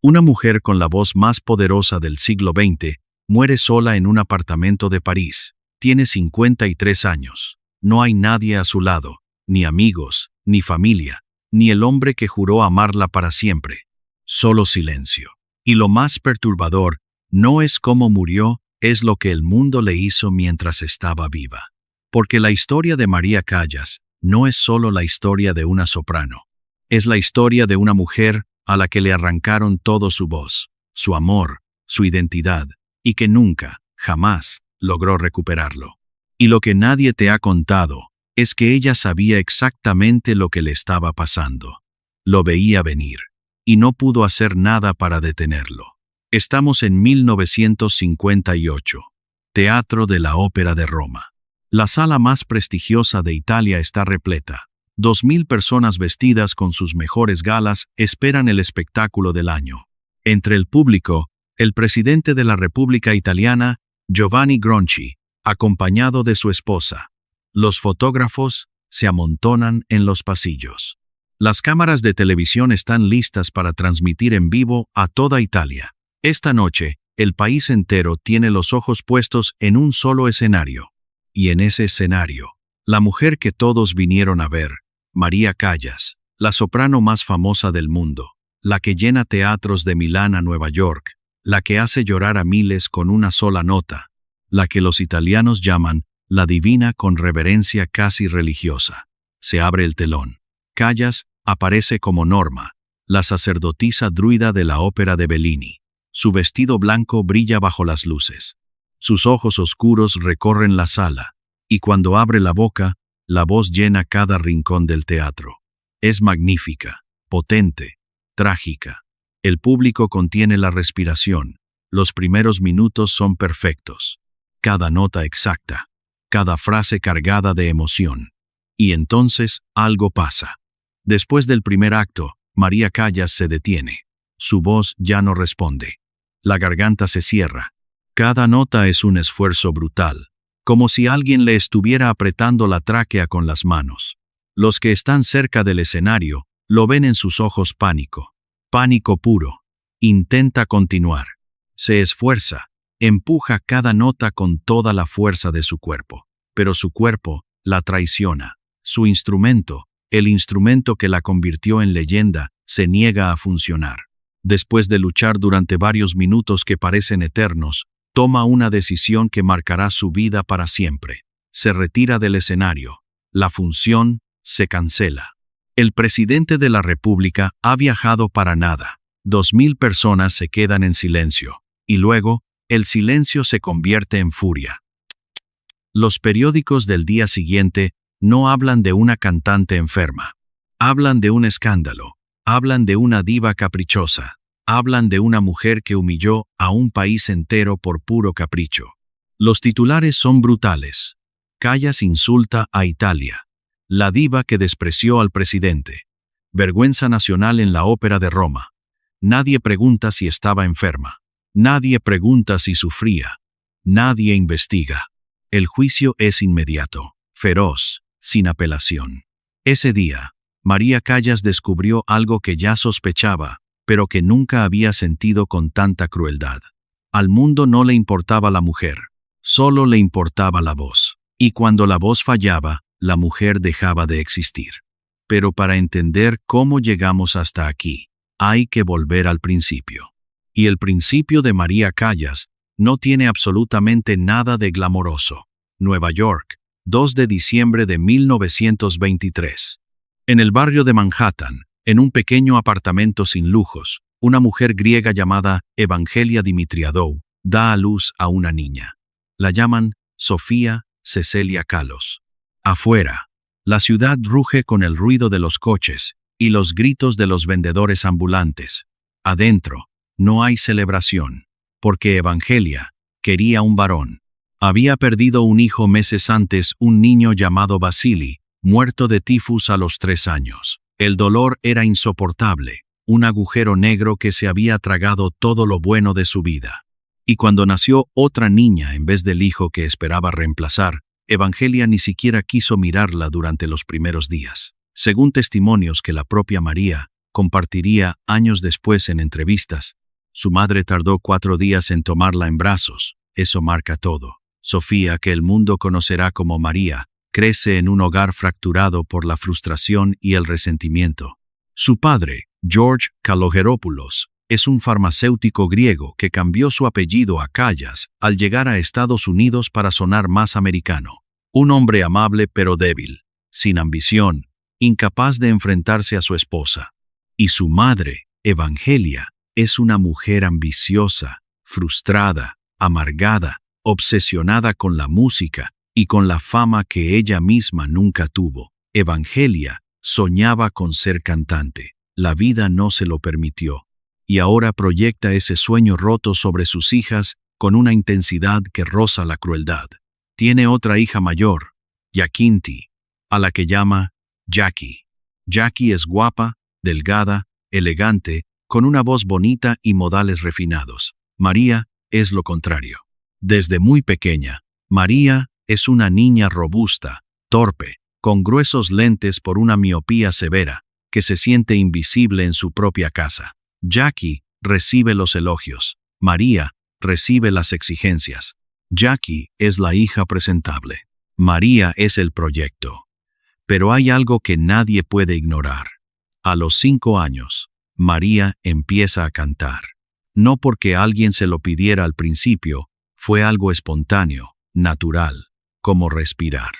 Una mujer con la voz más poderosa del siglo XX muere sola en un apartamento de París. Tiene 53 años. No hay nadie a su lado, ni amigos, ni familia, ni el hombre que juró amarla para siempre. Solo silencio. Y lo más perturbador no es cómo murió, es lo que el mundo le hizo mientras estaba viva. Porque la historia de María Callas no es solo la historia de una soprano. Es la historia de una mujer a la que le arrancaron todo su voz, su amor, su identidad, y que nunca, jamás, logró recuperarlo. Y lo que nadie te ha contado es que ella sabía exactamente lo que le estaba pasando. Lo veía venir, y no pudo hacer nada para detenerlo. Estamos en 1958, Teatro de la Ópera de Roma. La sala más prestigiosa de Italia está repleta. 2000 personas vestidas con sus mejores galas esperan el espectáculo del año. Entre el público, el presidente de la República Italiana, Giovanni Gronchi, acompañado de su esposa. Los fotógrafos se amontonan en los pasillos. Las cámaras de televisión están listas para transmitir en vivo a toda Italia. Esta noche, el país entero tiene los ojos puestos en un solo escenario. Y en ese escenario, la mujer que todos vinieron a ver, María Callas, la soprano más famosa del mundo, la que llena teatros de Milán a Nueva York, la que hace llorar a miles con una sola nota, la que los italianos llaman la divina con reverencia casi religiosa. Se abre el telón. Callas aparece como Norma, la sacerdotisa druida de la ópera de Bellini. Su vestido blanco brilla bajo las luces. Sus ojos oscuros recorren la sala, y cuando abre la boca, la voz llena cada rincón del teatro. Es magnífica, potente, trágica. El público contiene la respiración. Los primeros minutos son perfectos. Cada nota exacta, cada frase cargada de emoción. Y entonces algo pasa. Después del primer acto, María Callas se detiene. Su voz ya no responde. La garganta se cierra. Cada nota es un esfuerzo brutal, como si alguien le estuviera apretando la tráquea con las manos. Los que están cerca del escenario lo ven en sus ojos pánico. Pánico puro. Intenta continuar. Se esfuerza. Empuja cada nota con toda la fuerza de su cuerpo. Pero su cuerpo la traiciona. Su instrumento, el instrumento que la convirtió en leyenda, se niega a funcionar. Después de luchar durante varios minutos que parecen eternos, toma una decisión que marcará su vida para siempre. Se retira del escenario. La función se cancela. El presidente de la República ha viajado para nada. 2000 personas se quedan en silencio. Y luego, el silencio se convierte en furia. Los periódicos del día siguiente no hablan de una cantante enferma. Hablan de un escándalo. Hablan de una diva caprichosa. Hablan de una mujer que humilló a un país entero por puro capricho. Los titulares son brutales. Callas insulta a Italia. La diva que despreció al presidente. Vergüenza nacional en la Ópera de Roma. Nadie pregunta si estaba enferma. Nadie pregunta si sufría. Nadie investiga. El juicio es inmediato, feroz, sin apelación. Ese día, María Callas descubrió algo que ya sospechaba, pero que nunca había sentido con tanta crueldad. Al mundo no le importaba la mujer, solo le importaba la voz. Y cuando la voz fallaba, la mujer dejaba de existir. Pero para entender cómo llegamos hasta aquí, hay que volver al principio. Y el principio de María Callas no tiene absolutamente nada de glamoroso. Nueva York, 2 de diciembre de 1923. En el barrio de Manhattan, en un pequeño apartamento sin lujos, una mujer griega llamada Evangelia Dimitriadou da a luz a una niña. La llaman Sofía Cecilia Kalos. Afuera, la ciudad ruge con el ruido de los coches y los gritos de los vendedores ambulantes. Adentro, no hay celebración, porque Evangelia quería un varón. Había perdido un hijo meses antes, un niño llamado Vasili, muerto de tifus a los 3 años. El dolor era insoportable, un agujero negro que se había tragado todo lo bueno de su vida. Y cuando nació otra niña en vez del hijo que esperaba reemplazar, Evangelia ni siquiera quiso mirarla durante los primeros días. Según testimonios que la propia María compartiría años después en entrevistas. Su madre tardó 4 días en tomarla en brazos. Eso marca todo. Sofía, que el mundo conocerá como María, crece en un hogar fracturado por la frustración y el resentimiento. Su padre, George Kalogeropoulos, es un farmacéutico griego que cambió su apellido a Callas al llegar a Estados Unidos para sonar más americano. Un hombre amable pero débil, sin ambición, incapaz de enfrentarse a su esposa. Y su madre, Evangelia, es una mujer ambiciosa, frustrada, amargada, obsesionada con la música y con la fama que ella misma nunca tuvo. Evangelia soñaba con ser cantante. La vida no se lo permitió. Y ahora proyecta ese sueño roto sobre sus hijas con una intensidad que roza la crueldad. Tiene otra hija mayor, Yaquinti, a la que llama Jackie. Jackie es guapa, delgada, elegante, con una voz bonita y modales refinados. María es lo contrario. Desde muy pequeña, María es una niña robusta, torpe, con gruesos lentes por una miopía severa, que se siente invisible en su propia casa. Jackie recibe los elogios. María recibe las exigencias. Jackie es la hija presentable. María es el proyecto. Pero hay algo que nadie puede ignorar. A los 5 años, María empieza a cantar. No porque alguien se lo pidiera al principio, fue algo espontáneo, natural, como respirar.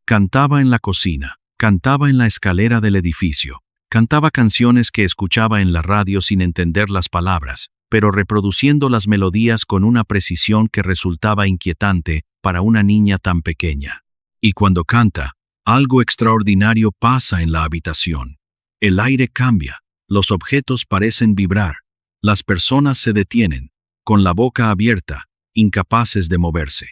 Cantaba en la cocina, cantaba en la escalera del edificio, cantaba canciones que escuchaba en la radio sin entender las palabras, pero reproduciendo las melodías con una precisión que resultaba inquietante para una niña tan pequeña. Y cuando canta, algo extraordinario pasa en la habitación. El aire cambia, los objetos parecen vibrar, las personas se detienen, con la boca abierta, incapaces de moverse.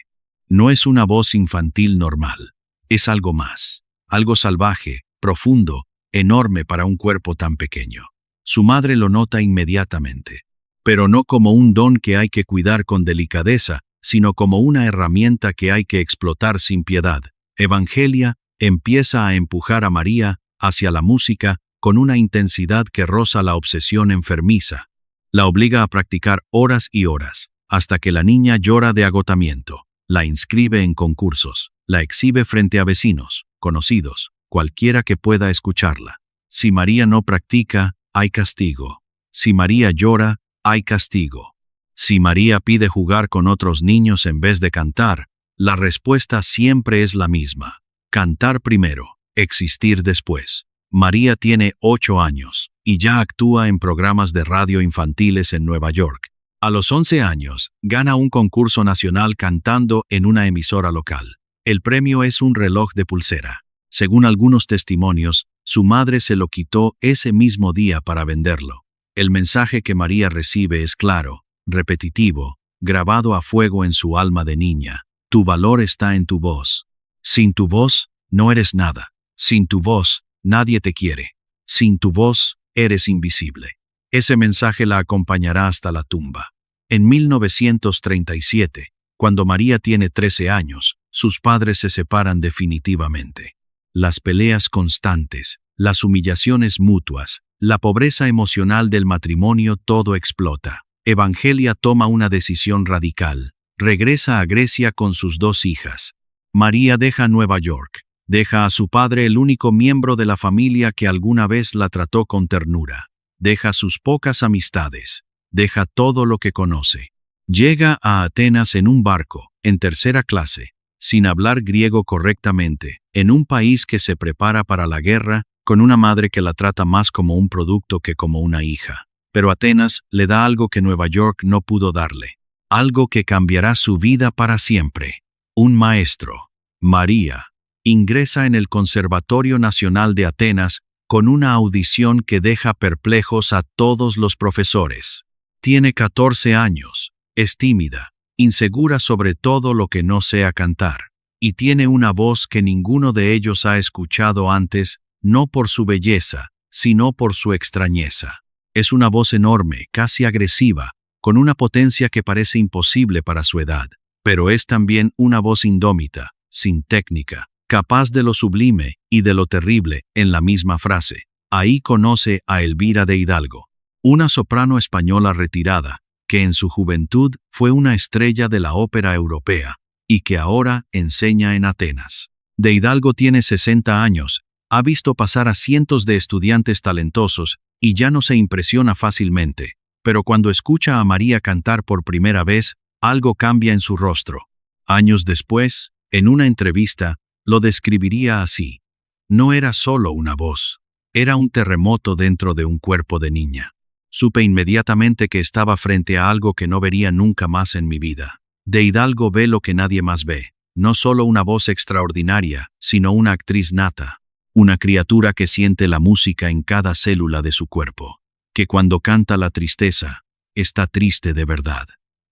No es una voz infantil normal, es algo más, algo salvaje, profundo, enorme para un cuerpo tan pequeño. Su madre lo nota inmediatamente, pero no como un don que hay que cuidar con delicadeza, sino como una herramienta que hay que explotar sin piedad. Evangelia empieza a empujar a María hacia la música con una intensidad que roza la obsesión enfermiza. La obliga a practicar horas y horas, hasta que la niña llora de agotamiento. La inscribe en concursos, la exhibe frente a vecinos, conocidos, cualquiera que pueda escucharla. Si María no practica, hay castigo. Si María llora, hay castigo. Si María pide jugar con otros niños en vez de cantar, la respuesta siempre es la misma. Cantar primero, existir después. María tiene 8 años y ya actúa en programas de radio infantiles en Nueva York. A los 11 años, gana un concurso nacional cantando en una emisora local. El premio es un reloj de pulsera. Según algunos testimonios, su madre se lo quitó ese mismo día para venderlo. El mensaje que María recibe es claro, repetitivo, grabado a fuego en su alma de niña. Tu valor está en tu voz. Sin tu voz, no eres nada. Sin tu voz, nadie te quiere. Sin tu voz, eres invisible. Ese mensaje la acompañará hasta la tumba. En 1937, cuando María tiene 13 años, sus padres se separan definitivamente. Las peleas constantes, las humillaciones mutuas, la pobreza emocional del matrimonio, todo explota. Evangelia toma una decisión radical. Regresa a Grecia con sus 2 hijas. María deja Nueva York. Deja a su padre, el único miembro de la familia que alguna vez la trató con ternura. Deja sus pocas amistades. Deja todo lo que conoce. Llega a Atenas en un barco, en 3ª clase, sin hablar griego correctamente, en un país que se prepara para la guerra, con una madre que la trata más como un producto que como una hija. Pero Atenas le da algo que Nueva York no pudo darle. Algo que cambiará su vida para siempre. Un maestro. María ingresa en el Conservatorio Nacional de Atenas con una audición que deja perplejos a todos los profesores. Tiene 14 años, es tímida, insegura sobre todo lo que no sea cantar, y tiene una voz que ninguno de ellos ha escuchado antes, no por su belleza, sino por su extrañeza. Es una voz enorme, casi agresiva, con una potencia que parece imposible para su edad, pero es también una voz indómita, sin técnica, capaz de lo sublime y de lo terrible en la misma frase. Ahí conoce a Elvira de Hidalgo, una soprano española retirada, que en su juventud fue una estrella de la ópera europea y que ahora enseña en Atenas. De Hidalgo tiene 60 años, ha visto pasar a cientos de estudiantes talentosos y ya no se impresiona fácilmente, pero cuando escucha a María cantar por primera vez, algo cambia en su rostro. Años después, en una entrevista, lo describiría así: no era solo una voz, era un terremoto dentro de un cuerpo de niña. Supe inmediatamente que estaba frente a algo que no vería nunca más en mi vida. De Hidalgo ve lo que nadie más ve, no solo una voz extraordinaria, sino una actriz nata, una criatura que siente la música en cada célula de su cuerpo, que cuando canta la tristeza, está triste de verdad,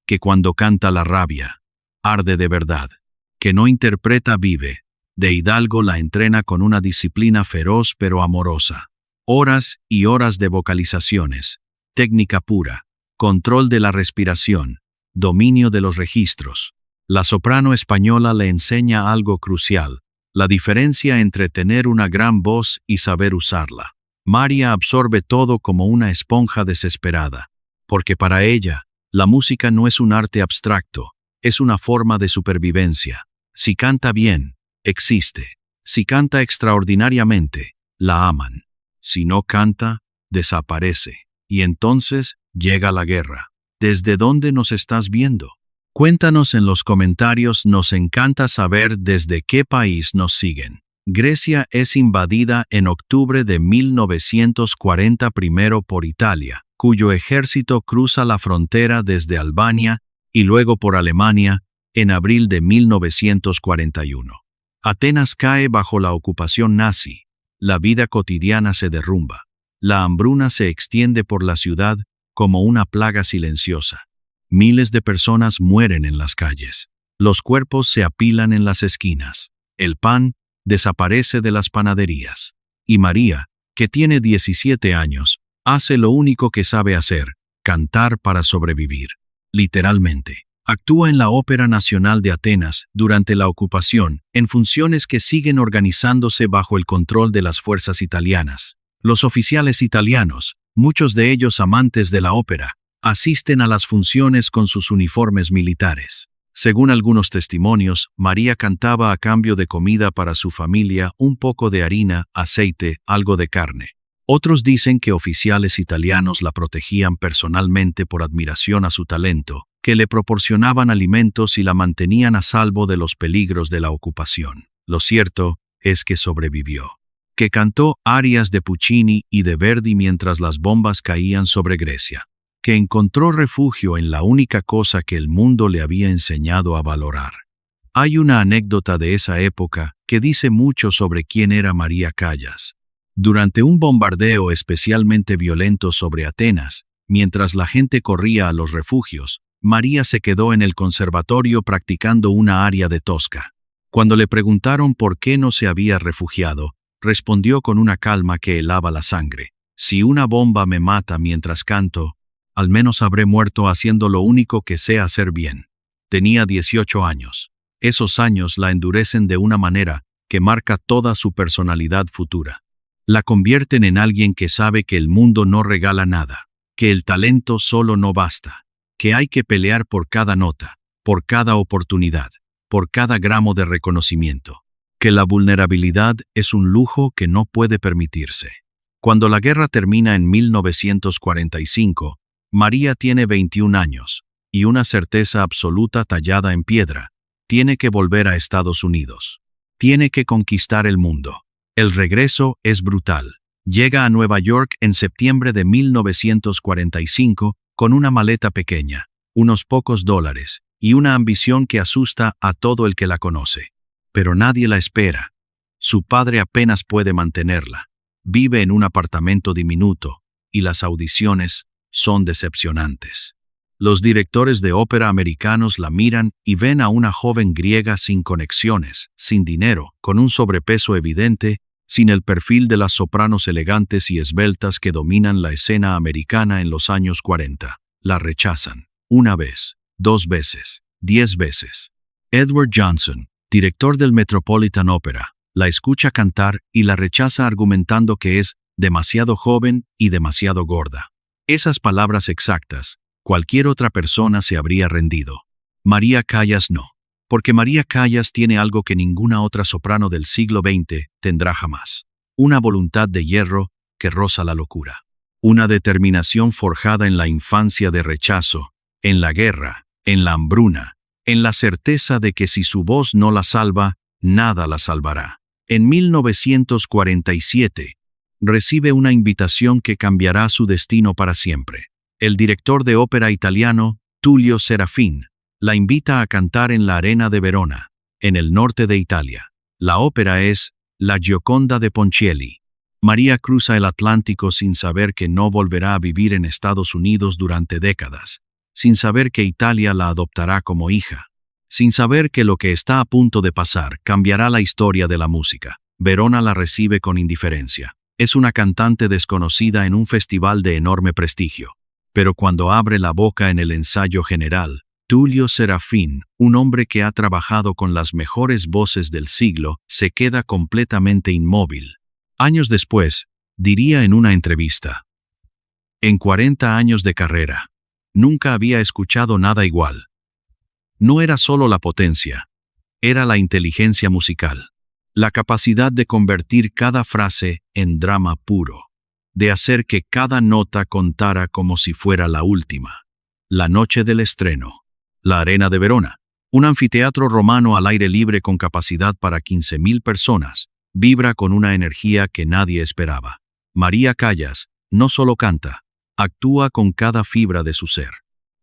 que cuando canta la rabia, arde de verdad, que no interpreta, vive. De Hidalgo la entrena con una disciplina feroz pero amorosa. Horas y horas de vocalizaciones, técnica pura, control de la respiración, dominio de los registros. La soprano española le enseña algo crucial: la diferencia entre tener una gran voz y saber usarla. María absorbe todo como una esponja desesperada, porque para ella, la música no es un arte abstracto, es una forma de supervivencia. Si canta bien, existe. Si canta extraordinariamente, la aman. Si no canta, desaparece. Y entonces llega la guerra. ¿Desde dónde nos estás viendo? Cuéntanos en los comentarios, nos encanta saber desde qué país nos siguen. Grecia es invadida en octubre de 1940 primero por Italia, cuyo ejército cruza la frontera desde Albania y luego por Alemania en abril de 1941. Atenas cae bajo la ocupación nazi. La vida cotidiana se derrumba. La hambruna se extiende por la ciudad como una plaga silenciosa. Miles de personas mueren en las calles. Los cuerpos se apilan en las esquinas. El pan desaparece de las panaderías. Y María, que tiene 17 años, hace lo único que sabe hacer: cantar para sobrevivir. Literalmente. Actúa en la Ópera Nacional de Atenas durante la ocupación, en funciones que siguen organizándose bajo el control de las fuerzas italianas. Los oficiales italianos, muchos de ellos amantes de la ópera, asisten a las funciones con sus uniformes militares. Según algunos testimonios, María cantaba a cambio de comida para su familia, un poco de harina, aceite, algo de carne. Otros dicen que oficiales italianos la protegían personalmente por admiración a su talento, que le proporcionaban alimentos y la mantenían a salvo de los peligros de la ocupación. Lo cierto es que sobrevivió, que cantó arias de Puccini y de Verdi mientras las bombas caían sobre Grecia, que encontró refugio en la única cosa que el mundo le había enseñado a valorar. Hay una anécdota de esa época que dice mucho sobre quién era María Callas. Durante un bombardeo especialmente violento sobre Atenas, mientras la gente corría a los refugios, María se quedó en el conservatorio practicando una aria de Tosca. Cuando le preguntaron por qué no se había refugiado, respondió con una calma que helaba la sangre: si una bomba me mata mientras canto, al menos habré muerto haciendo lo único que sé hacer bien. Tenía 18 años. Esos años la endurecen de una manera que marca toda su personalidad futura. La convierten en alguien que sabe que el mundo no regala nada, que el talento solo no basta, que hay que pelear por cada nota, por cada oportunidad, por cada gramo de reconocimiento, que la vulnerabilidad es un lujo que no puede permitirse. Cuando la guerra termina en 1945, María tiene 21 años, y una certeza absoluta tallada en piedra: tiene que volver a Estados Unidos. Tiene que conquistar el mundo. El regreso es brutal. Llega a Nueva York en septiembre de 1945 con una maleta pequeña, unos pocos dólares, y una ambición que asusta a todo el que la conoce. Pero nadie la espera. Su padre apenas puede mantenerla. Vive en un apartamento diminuto, y las audiciones son decepcionantes. Los directores de ópera americanos la miran y ven a una joven griega sin conexiones, sin dinero, con un sobrepeso evidente, sin el perfil de las sopranos elegantes y esbeltas que dominan la escena americana en los años 40. La rechazan. Una vez, 2 veces, 10 veces. Edward Johnson, director del Metropolitan Opera, la escucha cantar y la rechaza argumentando que es demasiado joven y demasiado gorda. Esas palabras exactas, cualquier otra persona se habría rendido. María Callas no, porque María Callas tiene algo que ninguna otra soprano del siglo XX tendrá jamás. Una voluntad de hierro que roza la locura. Una determinación forjada en la infancia de rechazo, en la guerra, en la hambruna, en la certeza de que si su voz no la salva, nada la salvará. En 1947, recibe una invitación que cambiará su destino para siempre. El director de ópera italiano, Tullio Serafin, la invita a cantar en la Arena de Verona, en el norte de Italia. La ópera es La Gioconda de Ponchielli. María cruza el Atlántico sin saber que no volverá a vivir en Estados Unidos durante décadas, sin saber que Italia la adoptará como hija, sin saber que lo que está a punto de pasar cambiará la historia de la música. Verona la recibe con indiferencia. Es una cantante desconocida en un festival de enorme prestigio. Pero cuando abre la boca en el ensayo general, Tullio Serafin, un hombre que ha trabajado con las mejores voces del siglo, se queda completamente inmóvil. Años después, diría en una entrevista: en 40 años de carrera, nunca había escuchado nada igual. No era solo la potencia, era la inteligencia musical, la capacidad de convertir cada frase en drama puro, de hacer que cada nota contara como si fuera la última. La noche del estreno, la Arena de Verona, un anfiteatro romano al aire libre con capacidad para 15.000 personas, vibra con una energía que nadie esperaba. María Callas no solo canta, actúa con cada fibra de su ser.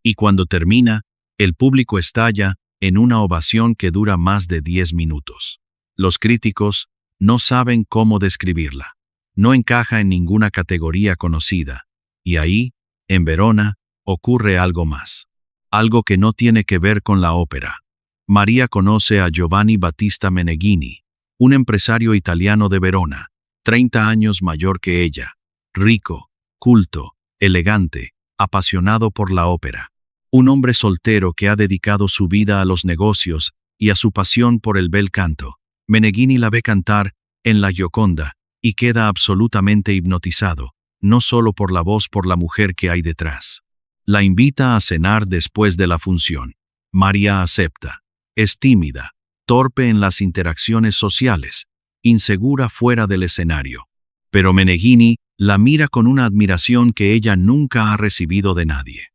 Y cuando termina, el público estalla en una ovación que dura más de 10 minutos. Los críticos no saben cómo describirla. No encaja en ninguna categoría conocida. Y ahí, en Verona, ocurre algo más. Algo que no tiene que ver con la ópera. María conoce a Giovanni Battista Meneghini, un empresario italiano de Verona, 30 años mayor que ella, rico, culto, elegante, apasionado por la ópera. Un hombre soltero que ha dedicado su vida a los negocios y a su pasión por el bel canto. Meneghini la ve cantar en La Gioconda y queda absolutamente hipnotizado, no solo por la voz, por la mujer que hay detrás. La invita a cenar después de la función. María acepta. Es tímida, torpe en las interacciones sociales, insegura fuera del escenario. Pero Meneghini la mira con una admiración que ella nunca ha recibido de nadie.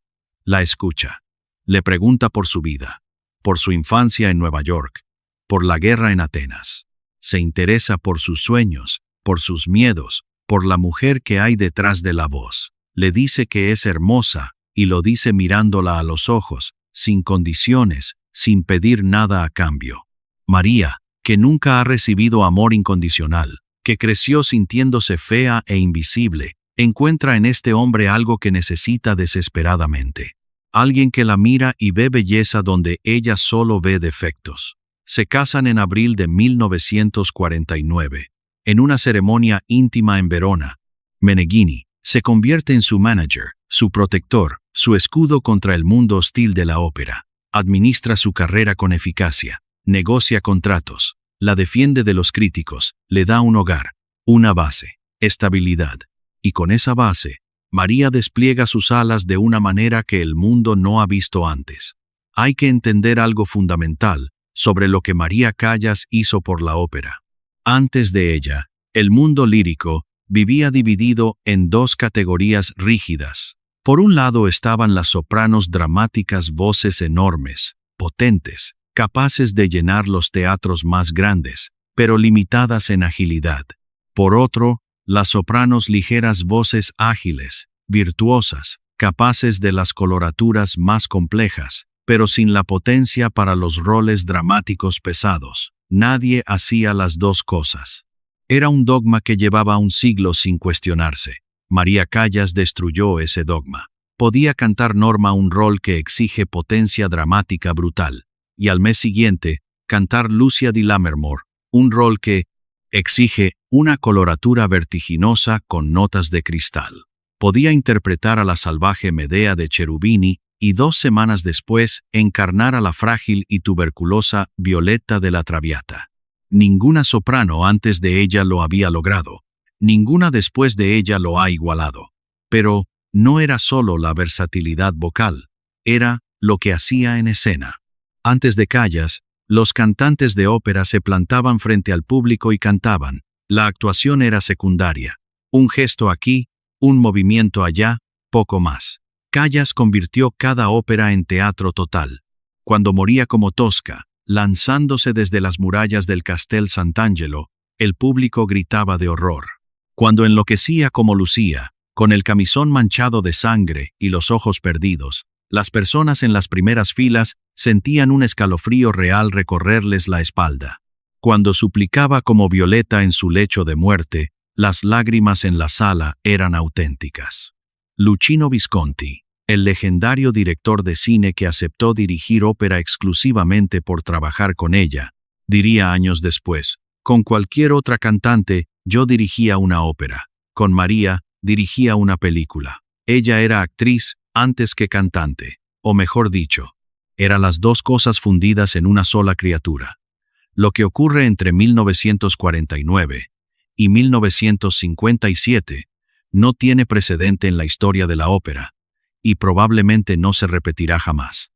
La escucha. Le pregunta por su vida, por su infancia en Nueva York, por la guerra en Atenas. Se interesa por sus sueños, por sus miedos, por la mujer que hay detrás de la voz. Le dice que es hermosa, y lo dice mirándola a los ojos, sin condiciones, sin pedir nada a cambio. María, que nunca ha recibido amor incondicional, que creció sintiéndose fea e invisible, encuentra en este hombre algo que necesita desesperadamente. Alguien que la mira y ve belleza donde ella solo ve defectos. Se casan en abril de 1949, en una ceremonia íntima en Verona. Meneghini se convierte en su manager, su protector, su escudo contra el mundo hostil de la ópera. Administra su carrera con eficacia, negocia contratos, la defiende de los críticos, le da un hogar, una base, estabilidad. Y con esa base, María despliega sus alas de una manera que el mundo no ha visto antes. Hay que entender algo fundamental sobre lo que María Callas hizo por la ópera. Antes de ella, el mundo lírico vivía dividido en dos categorías rígidas. Por un lado estaban las sopranos dramáticas, voces enormes, potentes, capaces de llenar los teatros más grandes, pero limitadas en agilidad. Por otro, las sopranos ligeras, voces ágiles, virtuosas, capaces de las coloraturas más complejas, pero sin la potencia para los roles dramáticos pesados. Nadie hacía las dos cosas. Era un dogma que llevaba un siglo sin cuestionarse. María Callas destruyó ese dogma. Podía cantar Norma, un rol que exige potencia dramática brutal, y al mes siguiente, cantar Lucia di Lammermoor, un rol que exige una coloratura vertiginosa con notas de cristal. Podía interpretar a la salvaje Medea de Cherubini y 2 semanas después encarnar a la frágil y tuberculosa Violetta de la Traviata. Ninguna soprano antes de ella lo había logrado. Ninguna después de ella lo ha igualado. Pero no era solo la versatilidad vocal, era lo que hacía en escena. Antes de Callas, los cantantes de ópera se plantaban frente al público y cantaban. La actuación era secundaria. Un gesto aquí, un movimiento allá, poco más. Callas convirtió cada ópera en teatro total. Cuando moría como Tosca, lanzándose desde las murallas del Castel Sant'Angelo, el público gritaba de horror. Cuando enloquecía como Lucía, con el camisón manchado de sangre y los ojos perdidos, las personas en las primeras filas sentían un escalofrío real recorrerles la espalda. Cuando suplicaba como Violeta en su lecho de muerte, las lágrimas en la sala eran auténticas. Luchino Visconti, el legendario director de cine que aceptó dirigir ópera exclusivamente por trabajar con ella, diría años después: con cualquier otra cantante, yo dirigía una ópera. Con María, dirigía una película. Ella era actriz antes que cantante, o mejor dicho, eran las dos cosas fundidas en una sola criatura. Lo que ocurre entre 1949 y 1957 no tiene precedente en la historia de la ópera, y probablemente no se repetirá jamás.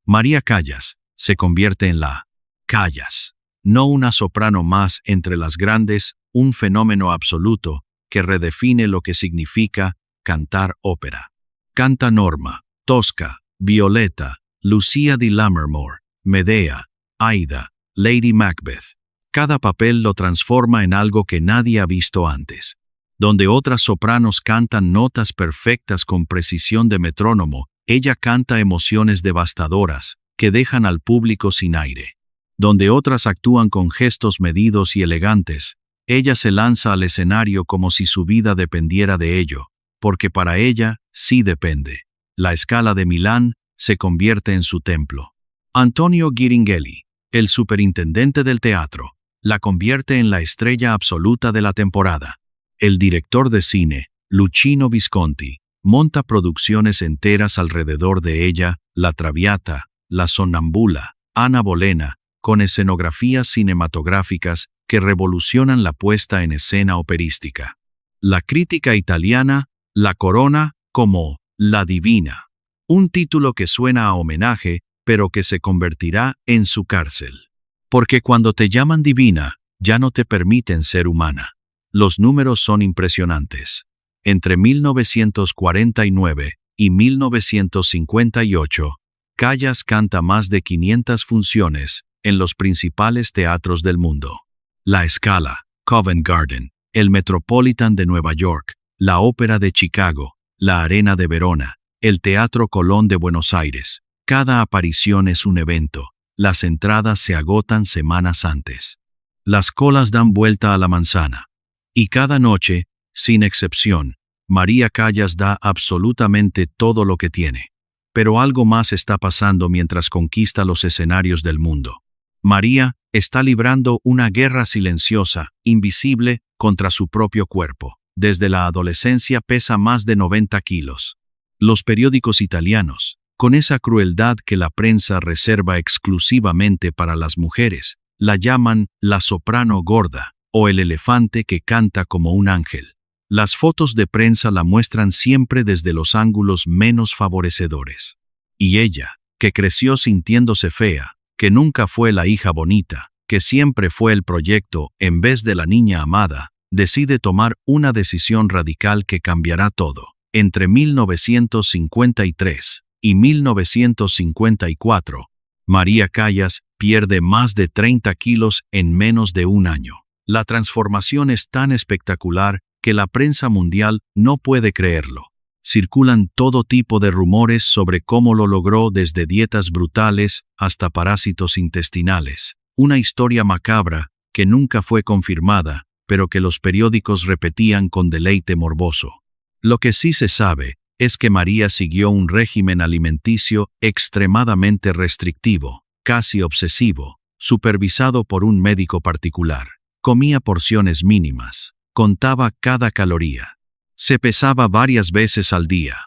María Callas se convierte en la Callas, no una soprano más entre las grandes, un fenómeno absoluto que redefine lo que significa cantar ópera. Canta Norma, Tosca, Violeta, Lucía di Lammermoor, Medea, Aida, Lady Macbeth. Cada papel lo transforma en algo que nadie ha visto antes. Donde otras sopranos cantan notas perfectas con precisión de metrónomo, ella canta emociones devastadoras que dejan al público sin aire. Donde otras actúan con gestos medidos y elegantes, ella se lanza al escenario como si su vida dependiera de ello, porque para ella sí depende. La Scala de Milán se convierte en su templo. Antonio Ghiringhelli, el superintendente del teatro, la convierte en la estrella absoluta de la temporada. El director de cine, Luchino Visconti, monta producciones enteras alrededor de ella: La Traviata, La Sonnambula, Anna Bolena, con escenografías cinematográficas que revolucionan la puesta en escena operística. La crítica italiana la corona como La Divina, un título que suena a homenaje, pero que se convertirá en su cárcel. Porque cuando te llaman divina, ya no te permiten ser humana. Los números son impresionantes. Entre 1949 y 1958, Callas canta más de 500 funciones en los principales teatros del mundo. La Scala, Covent Garden, el Metropolitan de Nueva York, la Ópera de Chicago, la Arena de Verona, el Teatro Colón de Buenos Aires. Cada aparición es un evento. Las entradas se agotan semanas antes. Las colas dan vuelta a la manzana. Y cada noche, sin excepción, María Callas da absolutamente todo lo que tiene. Pero algo más está pasando mientras conquista los escenarios del mundo. María está librando una guerra silenciosa, invisible, contra su propio cuerpo. Desde la adolescencia pesa más de 90 kilos. Los periódicos italianos, con esa crueldad que la prensa reserva exclusivamente para las mujeres, la llaman la soprano gorda o el elefante que canta como un ángel. Las fotos de prensa la muestran siempre desde los ángulos menos favorecedores. Y ella, que creció sintiéndose fea, que nunca fue la hija bonita, que siempre fue el proyecto en vez de la niña amada, decide tomar una decisión radical que cambiará todo. Entre 1953 y 1954, María Callas pierde más de 30 kilos en menos de un año. La transformación es tan espectacular que la prensa mundial no puede creerlo. Circulan todo tipo de rumores sobre cómo lo logró, desde dietas brutales hasta parásitos intestinales. Una historia macabra que nunca fue confirmada, pero que los periódicos repetían con deleite morboso. Lo que sí se sabe es que María siguió un régimen alimenticio extremadamente restrictivo, casi obsesivo, supervisado por un médico particular. Comía porciones mínimas, contaba cada caloría. Se pesaba varias veces al día.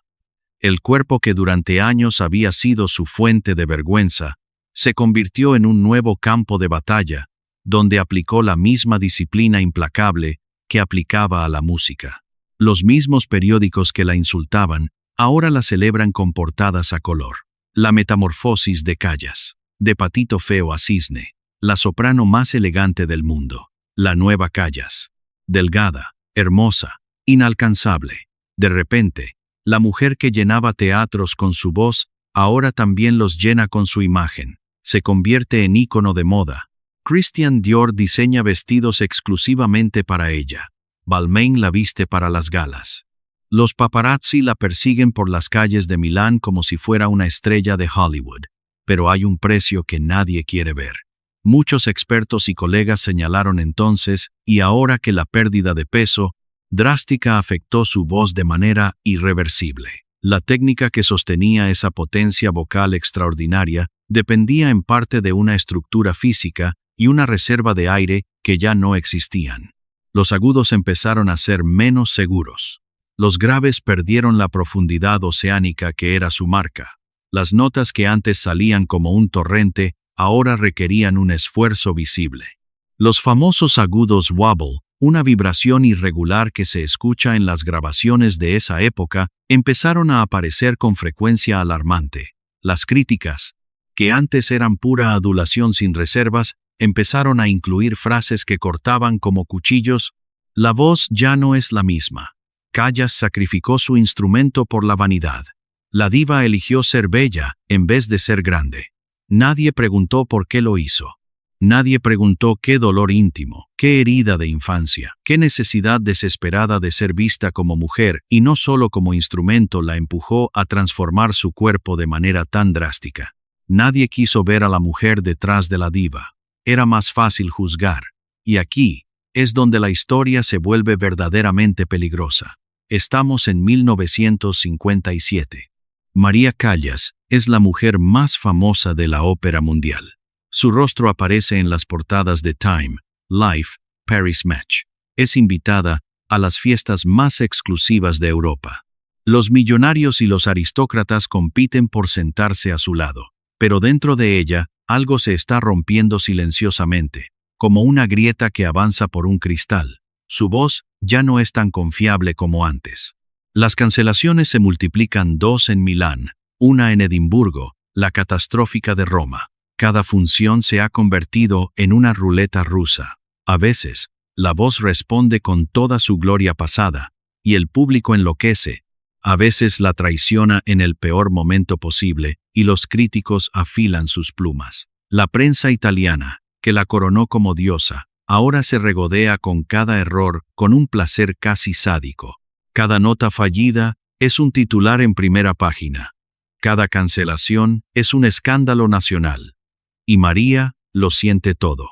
El cuerpo que durante años había sido su fuente de vergüenza, se convirtió en un nuevo campo de batalla, donde aplicó la misma disciplina implacable que aplicaba a la música. Los mismos periódicos que la insultaban, ahora la celebran con portadas a color. La metamorfosis de Callas, de patito feo a cisne, la soprano más elegante del mundo. La nueva Callas, delgada, hermosa, inalcanzable. De repente, la mujer que llenaba teatros con su voz, ahora también los llena con su imagen. Se convierte en ícono de moda. Christian Dior diseña vestidos exclusivamente para ella. Balmain la viste para las galas. Los paparazzi la persiguen por las calles de Milán como si fuera una estrella de Hollywood. Pero hay un precio que nadie quiere ver. Muchos expertos y colegas señalaron entonces, y ahora, que la pérdida de peso drástica afectó su voz de manera irreversible. La técnica que sostenía esa potencia vocal extraordinaria dependía en parte de una estructura física y una reserva de aire que ya no existían. Los agudos empezaron a ser menos seguros. Los graves perdieron la profundidad oceánica que era su marca. Las notas que antes salían como un torrente ahora requerían un esfuerzo visible. Los famosos agudos wobble, una vibración irregular que se escucha en las grabaciones de esa época, empezaron a aparecer con frecuencia alarmante. Las críticas, que antes eran pura adulación sin reservas, empezaron a incluir frases que cortaban como cuchillos. La voz ya no es la misma. Callas sacrificó su instrumento por la vanidad. La diva eligió ser bella en vez de ser grande. Nadie preguntó por qué lo hizo. Nadie preguntó qué dolor íntimo, qué herida de infancia, qué necesidad desesperada de ser vista como mujer y no solo como instrumento la empujó a transformar su cuerpo de manera tan drástica. Nadie quiso ver a la mujer detrás de la diva. Era más fácil juzgar. Y aquí es donde la historia se vuelve verdaderamente peligrosa. Estamos en 1957. María Callas es la mujer más famosa de la ópera mundial. Su rostro aparece en las portadas de Time, Life, Paris Match. Es invitada a las fiestas más exclusivas de Europa. Los millonarios y los aristócratas compiten por sentarse a su lado, pero dentro de ella algo se está rompiendo silenciosamente, como una grieta que avanza por un cristal. Su voz ya no es tan confiable como antes. Las cancelaciones se multiplican: 2 en Milán, 1 en Edimburgo, la catastrófica de Roma. Cada función se ha convertido en una ruleta rusa. A veces, la voz responde con toda su gloria pasada, y el público enloquece. A veces la traiciona en el peor momento posible, y los críticos afilan sus plumas. La prensa italiana, que la coronó como diosa, ahora se regodea con cada error con un placer casi sádico. Cada nota fallida es un titular en primera página. Cada cancelación es un escándalo nacional. Y María lo siente todo.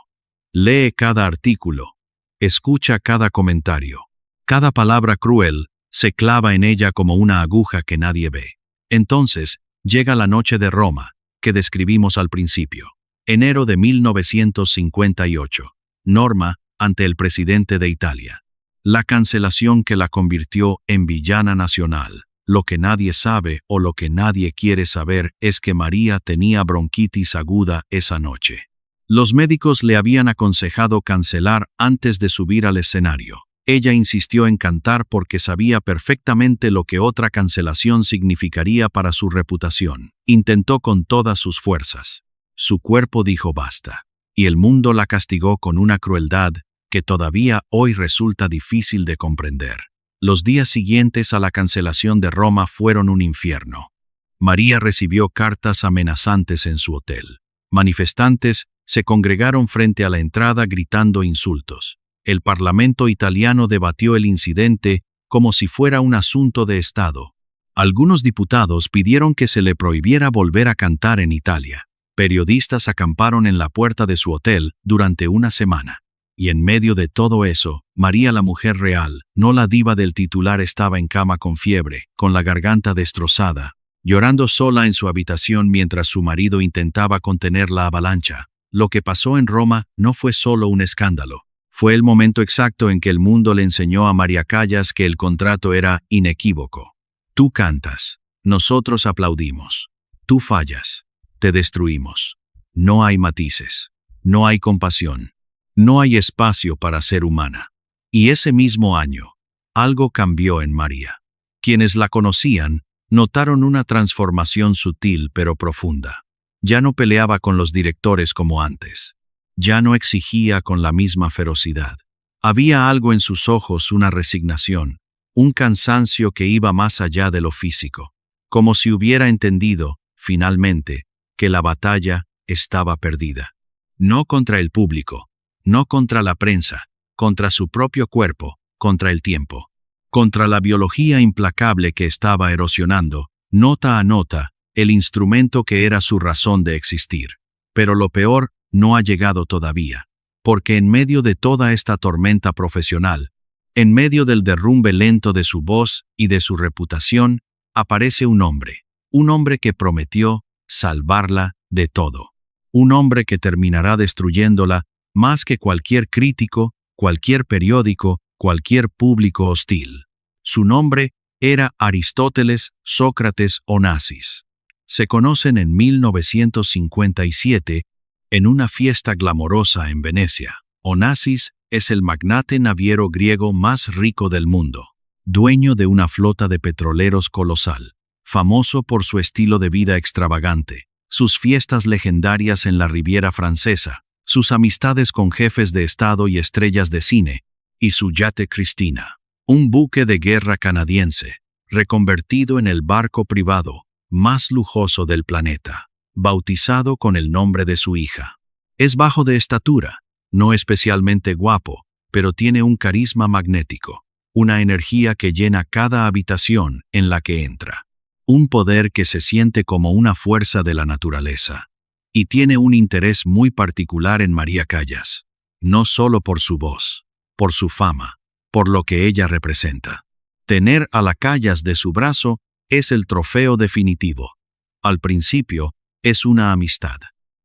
Lee cada artículo. Escucha cada comentario. Cada palabra cruel se clava en ella como una aguja que nadie ve. Entonces, llega la noche de Roma, que describimos al principio. Enero de 1958. Norma ante el presidente de Italia. La cancelación que la convirtió en villana nacional. Lo que nadie sabe o lo que nadie quiere saber es que María tenía bronquitis aguda esa noche. Los médicos le habían aconsejado cancelar antes de subir al escenario. Ella insistió en cantar porque sabía perfectamente lo que otra cancelación significaría para su reputación. Intentó con todas sus fuerzas. Su cuerpo dijo basta, y el mundo la castigó con una crueldad que todavía hoy resulta difícil de comprender. Los días siguientes a la cancelación de Roma fueron un infierno. María recibió cartas amenazantes en su hotel. Manifestantes se congregaron frente a la entrada gritando insultos. El Parlamento italiano debatió el incidente como si fuera un asunto de Estado. Algunos diputados pidieron que se le prohibiera volver a cantar en Italia. Periodistas acamparon en la puerta de su hotel durante una semana. Y en medio de todo eso, María, la mujer real, no la diva del titular, estaba en cama con fiebre, con la garganta destrozada, llorando sola en su habitación mientras su marido intentaba contener la avalancha. Lo que pasó en Roma no fue solo un escándalo. Fue el momento exacto en que el mundo le enseñó a María Callas que el contrato era inequívoco. Tú cantas, nosotros aplaudimos. Tú fallas, te destruimos. No hay matices, no hay compasión. No hay espacio para ser humana. Y ese mismo año, algo cambió en María. Quienes la conocían notaron una transformación sutil pero profunda. Ya no peleaba con los directores como antes. Ya no exigía con la misma ferocidad. Había algo en sus ojos, una resignación, un cansancio que iba más allá de lo físico, como si hubiera entendido, finalmente, que la batalla estaba perdida. No contra el público, no contra la prensa, contra su propio cuerpo, contra el tiempo, contra la biología implacable que estaba erosionando, nota a nota, el instrumento que era su razón de existir. Pero lo peor no ha llegado todavía, porque en medio de toda esta tormenta profesional, en medio del derrumbe lento de su voz y de su reputación, aparece un hombre que prometió salvarla de todo. Un hombre que terminará destruyéndola más que cualquier crítico, cualquier periódico, cualquier público hostil. Su nombre era Aristóteles Sócrates Onassis. Se conocen en 1957 en una fiesta glamorosa en Venecia. Onassis es el magnate naviero griego más rico del mundo, dueño de una flota de petroleros colosal, famoso por su estilo de vida extravagante, sus fiestas legendarias en la Riviera Francesa, sus amistades con jefes de estado y estrellas de cine, y su yate Cristina, un buque de guerra canadiense, reconvertido en el barco privado más lujoso del planeta, bautizado con el nombre de su hija. Es bajo de estatura, no especialmente guapo, pero tiene un carisma magnético, una energía que llena cada habitación en la que entra, un poder que se siente como una fuerza de la naturaleza. Y tiene un interés muy particular en María Callas, no solo por su voz, por su fama, por lo que ella representa. Tener a la Callas de su brazo es el trofeo definitivo. Al principio, es una amistad.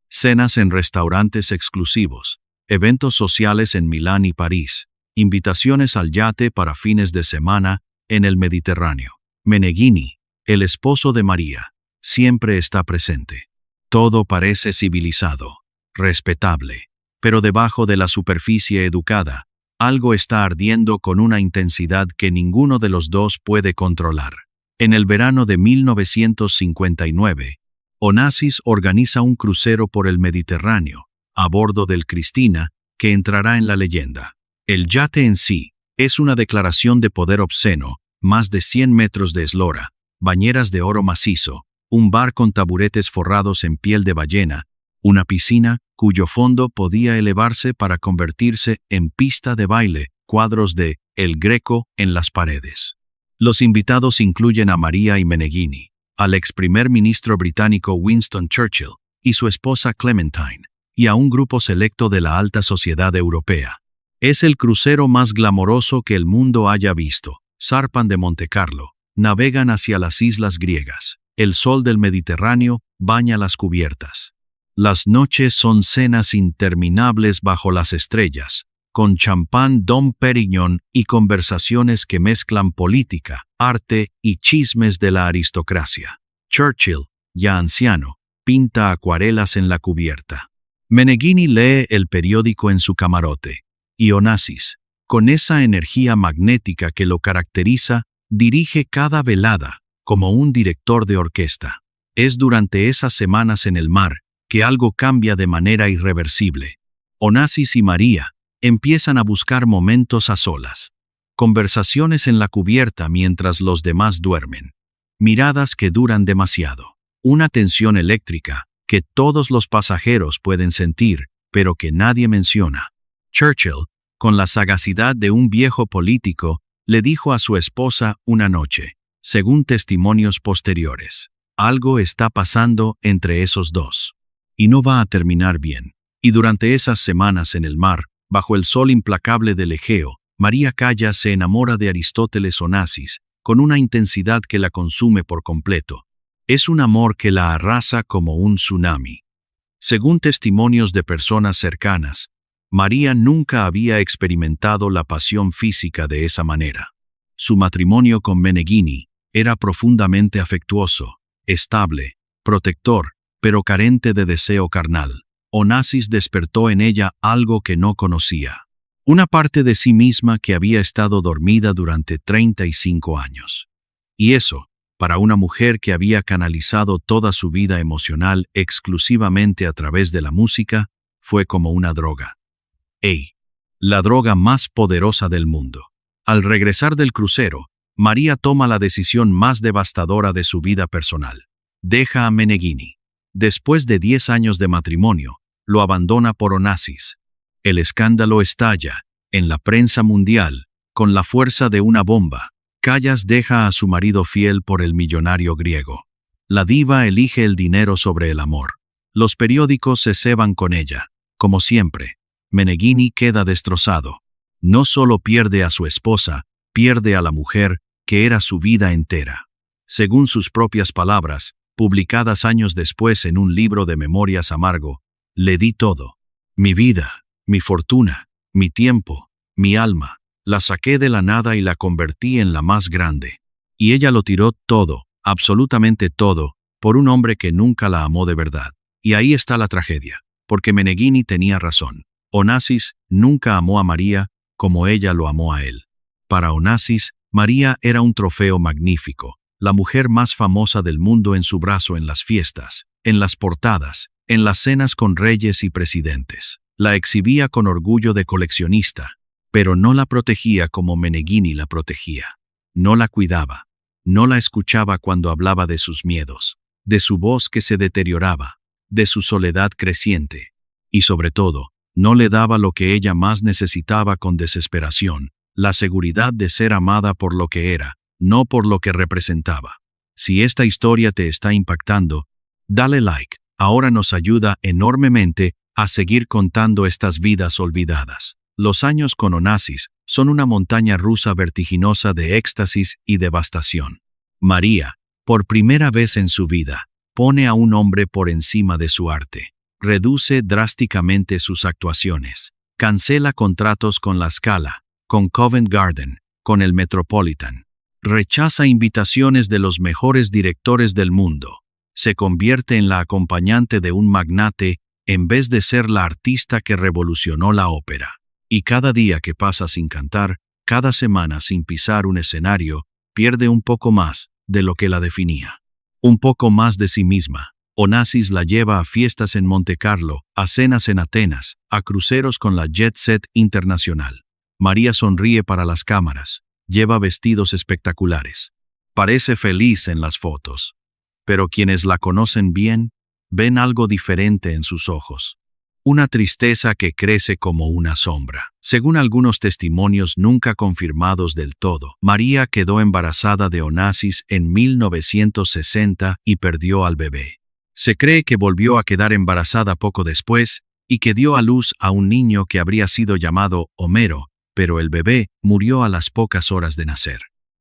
Cenas en restaurantes exclusivos, eventos sociales en Milán y París, invitaciones al yate para fines de semana en el Mediterráneo. Meneghini, el esposo de María, siempre está presente. Todo parece civilizado, respetable, pero debajo de la superficie educada, algo está ardiendo con una intensidad que ninguno de los dos puede controlar. En el verano de 1959, Onassis organiza un crucero por el Mediterráneo, a bordo del Cristina, que entrará en la leyenda. El yate en sí es una declaración de poder obsceno, más de 100 metros de eslora, bañeras de oro macizo, un bar con taburetes forrados en piel de ballena, una piscina cuyo fondo podía elevarse para convertirse en pista de baile, cuadros de El Greco en las paredes. Los invitados incluyen a María y Meneghini, al ex primer ministro británico Winston Churchill y su esposa Clementine, y a un grupo selecto de la alta sociedad europea. Es el crucero más glamoroso que el mundo haya visto. Zarpan de Montecarlo, navegan hacia las islas griegas. El sol del Mediterráneo baña las cubiertas. Las noches son cenas interminables bajo las estrellas, con champán Dom Pérignon y conversaciones que mezclan política, arte y chismes de la aristocracia. Churchill, ya anciano, pinta acuarelas en la cubierta. Meneghini lee el periódico en su camarote, y Onassis, con esa energía magnética que lo caracteriza, dirige cada velada, como un director de orquesta. Es durante esas semanas en el mar que algo cambia de manera irreversible. Onassis y María empiezan a buscar momentos a solas, conversaciones en la cubierta mientras los demás duermen, miradas que duran demasiado, una tensión eléctrica que todos los pasajeros pueden sentir, pero que nadie menciona. Churchill, con la sagacidad de un viejo político, le dijo a su esposa una noche, según testimonios posteriores, algo está pasando entre esos dos. Y no va a terminar bien. Y durante esas semanas en el mar, bajo el sol implacable del Egeo, María Callas se enamora de Aristóteles Onassis con una intensidad que la consume por completo. Es un amor que la arrasa como un tsunami. Según testimonios de personas cercanas, María nunca había experimentado la pasión física de esa manera. Su matrimonio con Meneghini era profundamente afectuoso, estable, protector, pero carente de deseo carnal. Onassis despertó en ella algo que no conocía. una parte de sí misma que había estado dormida durante 35 años. Y eso, para una mujer que había canalizado toda su vida emocional exclusivamente a través de la música, fue como una droga. La droga más poderosa del mundo. Al regresar del crucero, María toma la decisión más devastadora de su vida personal. Deja a Meneghini. Después de 10 años de matrimonio, lo abandona por Onassis. El escándalo estalla, en la prensa mundial, con la fuerza de una bomba. Callas deja a su marido fiel por el millonario griego. La diva elige el dinero sobre el amor. Los periódicos se ceban con ella. Como siempre, Meneghini queda destrozado. No solo pierde a su esposa, pierde a la mujer, que era su vida entera. Según sus propias palabras, publicadas años después en un libro de memorias amargo, le di todo. Mi vida, mi fortuna, mi tiempo, mi alma. La saqué de la nada y la convertí en la más grande. Y ella lo tiró todo, absolutamente todo, por un hombre que nunca la amó de verdad. Y ahí está la tragedia, porque Meneghini tenía razón. Onassis nunca amó a María como ella lo amó a él. Para Onassis, María era un trofeo magnífico, la mujer más famosa del mundo en su brazo en las fiestas, en las portadas, en las cenas con reyes y presidentes. La exhibía con orgullo de coleccionista, pero no la protegía como Meneghini la protegía. No la cuidaba, no la escuchaba cuando hablaba de sus miedos, de su voz que se deterioraba, de su soledad creciente, y sobre todo, no le daba lo que ella más necesitaba con desesperación, la seguridad de ser amada por lo que era, no por lo que representaba. Si esta historia te está impactando, dale like, ahora nos ayuda enormemente a seguir contando estas vidas olvidadas. Los años con Onassis son una montaña rusa vertiginosa de éxtasis y devastación. María, por primera vez en su vida, pone a un hombre por encima de su arte. Reduce drásticamente sus actuaciones. Cancela contratos con La Scala, con Covent Garden, con el Metropolitan. Rechaza invitaciones de los mejores directores del mundo. Se convierte en la acompañante de un magnate en vez de ser la artista que revolucionó la ópera. Y cada día que pasa sin cantar, cada semana sin pisar un escenario, pierde un poco más de lo que la definía. Un poco más de sí misma. Onassis la lleva a fiestas en Montecarlo, a cenas en Atenas, a cruceros con la Jet Set Internacional. María sonríe para las cámaras, lleva vestidos espectaculares. Parece feliz en las fotos. Pero quienes la conocen bien, ven algo diferente en sus ojos. Una tristeza que crece como una sombra. Según algunos testimonios nunca confirmados del todo, María quedó embarazada de Onassis en 1960 y perdió al bebé. Se cree que volvió a quedar embarazada poco después y que dio a luz a un niño que habría sido llamado Homero, pero el bebé murió a las pocas horas de nacer.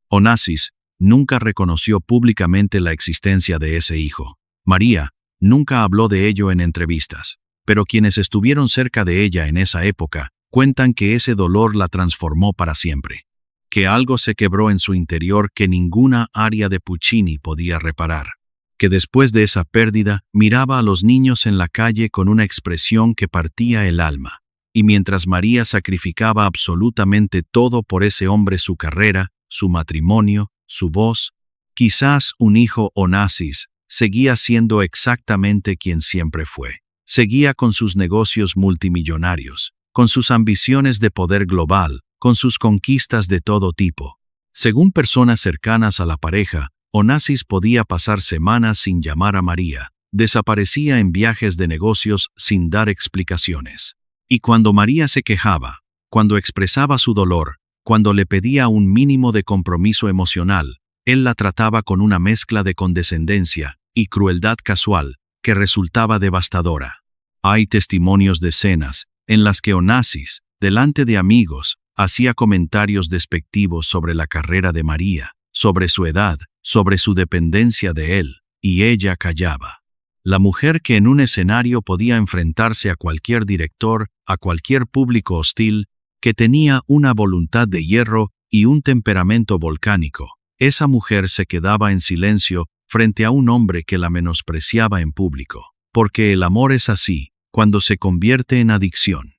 Onassis nunca reconoció públicamente la existencia de ese hijo. María nunca habló de ello en entrevistas, pero quienes estuvieron cerca de ella en esa época cuentan que ese dolor la transformó para siempre, que algo se quebró en su interior que ninguna aria de Puccini podía reparar, que después de esa pérdida miraba a los niños en la calle con una expresión que partía el alma. Y mientras María sacrificaba absolutamente todo por ese hombre, su carrera, su matrimonio, su voz, quizás un hijo Onassis seguía siendo exactamente quien siempre fue. Seguía con sus negocios multimillonarios, con sus ambiciones de poder global, con sus conquistas de todo tipo. Según personas cercanas a la pareja, Onassis podía pasar semanas sin llamar a María, desaparecía en viajes de negocios sin dar explicaciones. Y cuando María se quejaba, cuando expresaba su dolor, cuando le pedía un mínimo de compromiso emocional, él la trataba con una mezcla de condescendencia y crueldad casual que resultaba devastadora. Hay testimonios de escenas en las que Onassis, delante de amigos, hacía comentarios despectivos sobre la carrera de María, sobre su edad, sobre su dependencia de él, y ella callaba. La mujer que en un escenario podía enfrentarse a cualquier director, a cualquier público hostil, que tenía una voluntad de hierro y un temperamento volcánico, esa mujer se quedaba en silencio frente a un hombre que la menospreciaba en público. Porque el amor es así, cuando se convierte en adicción.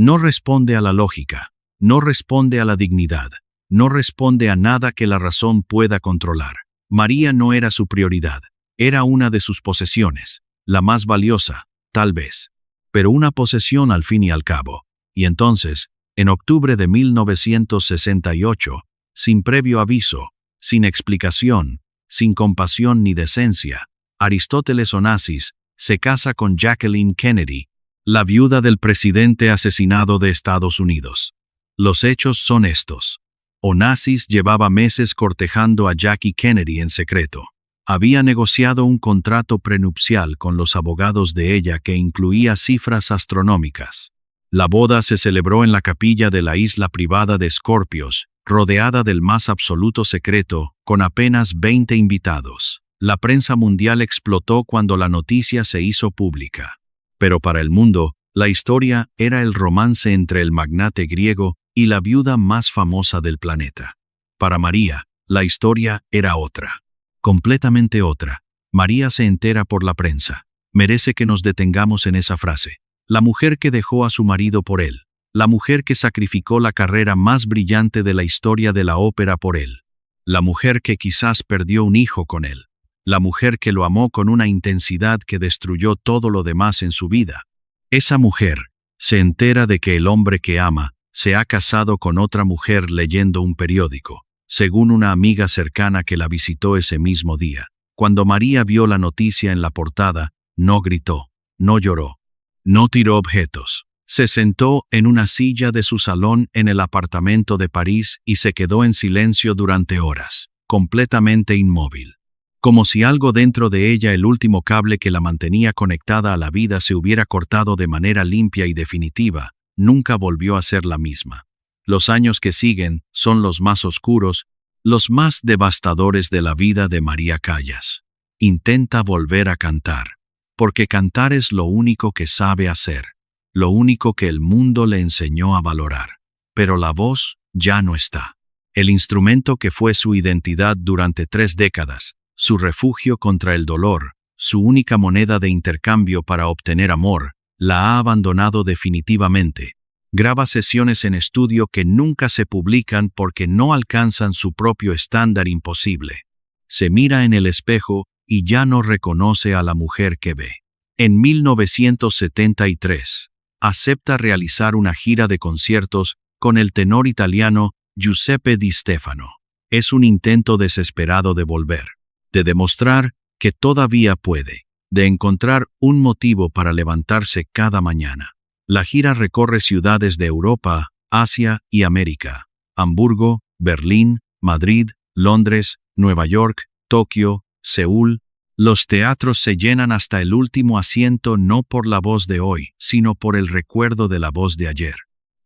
No responde a la lógica, no responde a la dignidad, no responde a nada que la razón pueda controlar. María no era su prioridad, era una de sus posesiones, la más valiosa, tal vez, pero una posesión al fin y al cabo. Y entonces, en octubre de 1968, sin previo aviso, sin explicación, sin compasión ni decencia, Aristóteles Onassis se casa con Jacqueline Kennedy, la viuda del presidente asesinado de Estados Unidos. Los hechos son estos. Onassis llevaba meses cortejando a Jackie Kennedy en secreto. Había negociado un contrato prenupcial con los abogados de ella que incluía cifras astronómicas. La boda se celebró en la capilla de la isla privada de Scorpios, rodeada del más absoluto secreto, con apenas 20 invitados. La prensa mundial explotó cuando la noticia se hizo pública. Pero para el mundo, la historia era el romance entre el magnate griego y la viuda más famosa del planeta. Para María, la historia era otra. Completamente otra. María se entera por la prensa. Merece que nos detengamos en esa frase. La mujer que dejó a su marido por él. La mujer que sacrificó la carrera más brillante de la historia de la ópera por él. La mujer que quizás perdió un hijo con él. La mujer que lo amó con una intensidad que destruyó todo lo demás en su vida. Esa mujer se entera de que el hombre que ama se ha casado con otra mujer leyendo un periódico, según una amiga cercana que la visitó ese mismo día. Cuando María vio la noticia en la portada, no gritó, no lloró, no tiró objetos. Se sentó en una silla de su salón en el apartamento de París y se quedó en silencio durante horas, completamente inmóvil. Como si algo dentro de ella, el último cable que la mantenía conectada a la vida, se hubiera cortado de manera limpia y definitiva. Nunca volvió a ser la misma. Los años que siguen son los más oscuros, los más devastadores de la vida de María Callas. Intenta volver a cantar, porque cantar es lo único que sabe hacer, lo único que el mundo le enseñó a valorar. Pero la voz ya no está. El instrumento que fue su identidad durante 3 décadas, su refugio contra el dolor, su única moneda de intercambio para obtener amor, la ha abandonado definitivamente. Graba sesiones en estudio que nunca se publican porque no alcanzan su propio estándar imposible. Se mira en el espejo y ya no reconoce a la mujer que ve. En 1973, acepta realizar una gira de conciertos con el tenor italiano Giuseppe Di Stefano. Es un intento desesperado de volver, de demostrar que todavía puede, de encontrar un motivo para levantarse cada mañana. La gira recorre ciudades de Europa, Asia y América: Hamburgo, Berlín, Madrid, Londres, Nueva York, Tokio, Seúl. Los teatros se llenan hasta el último asiento, no por la voz de hoy, sino por el recuerdo de la voz de ayer.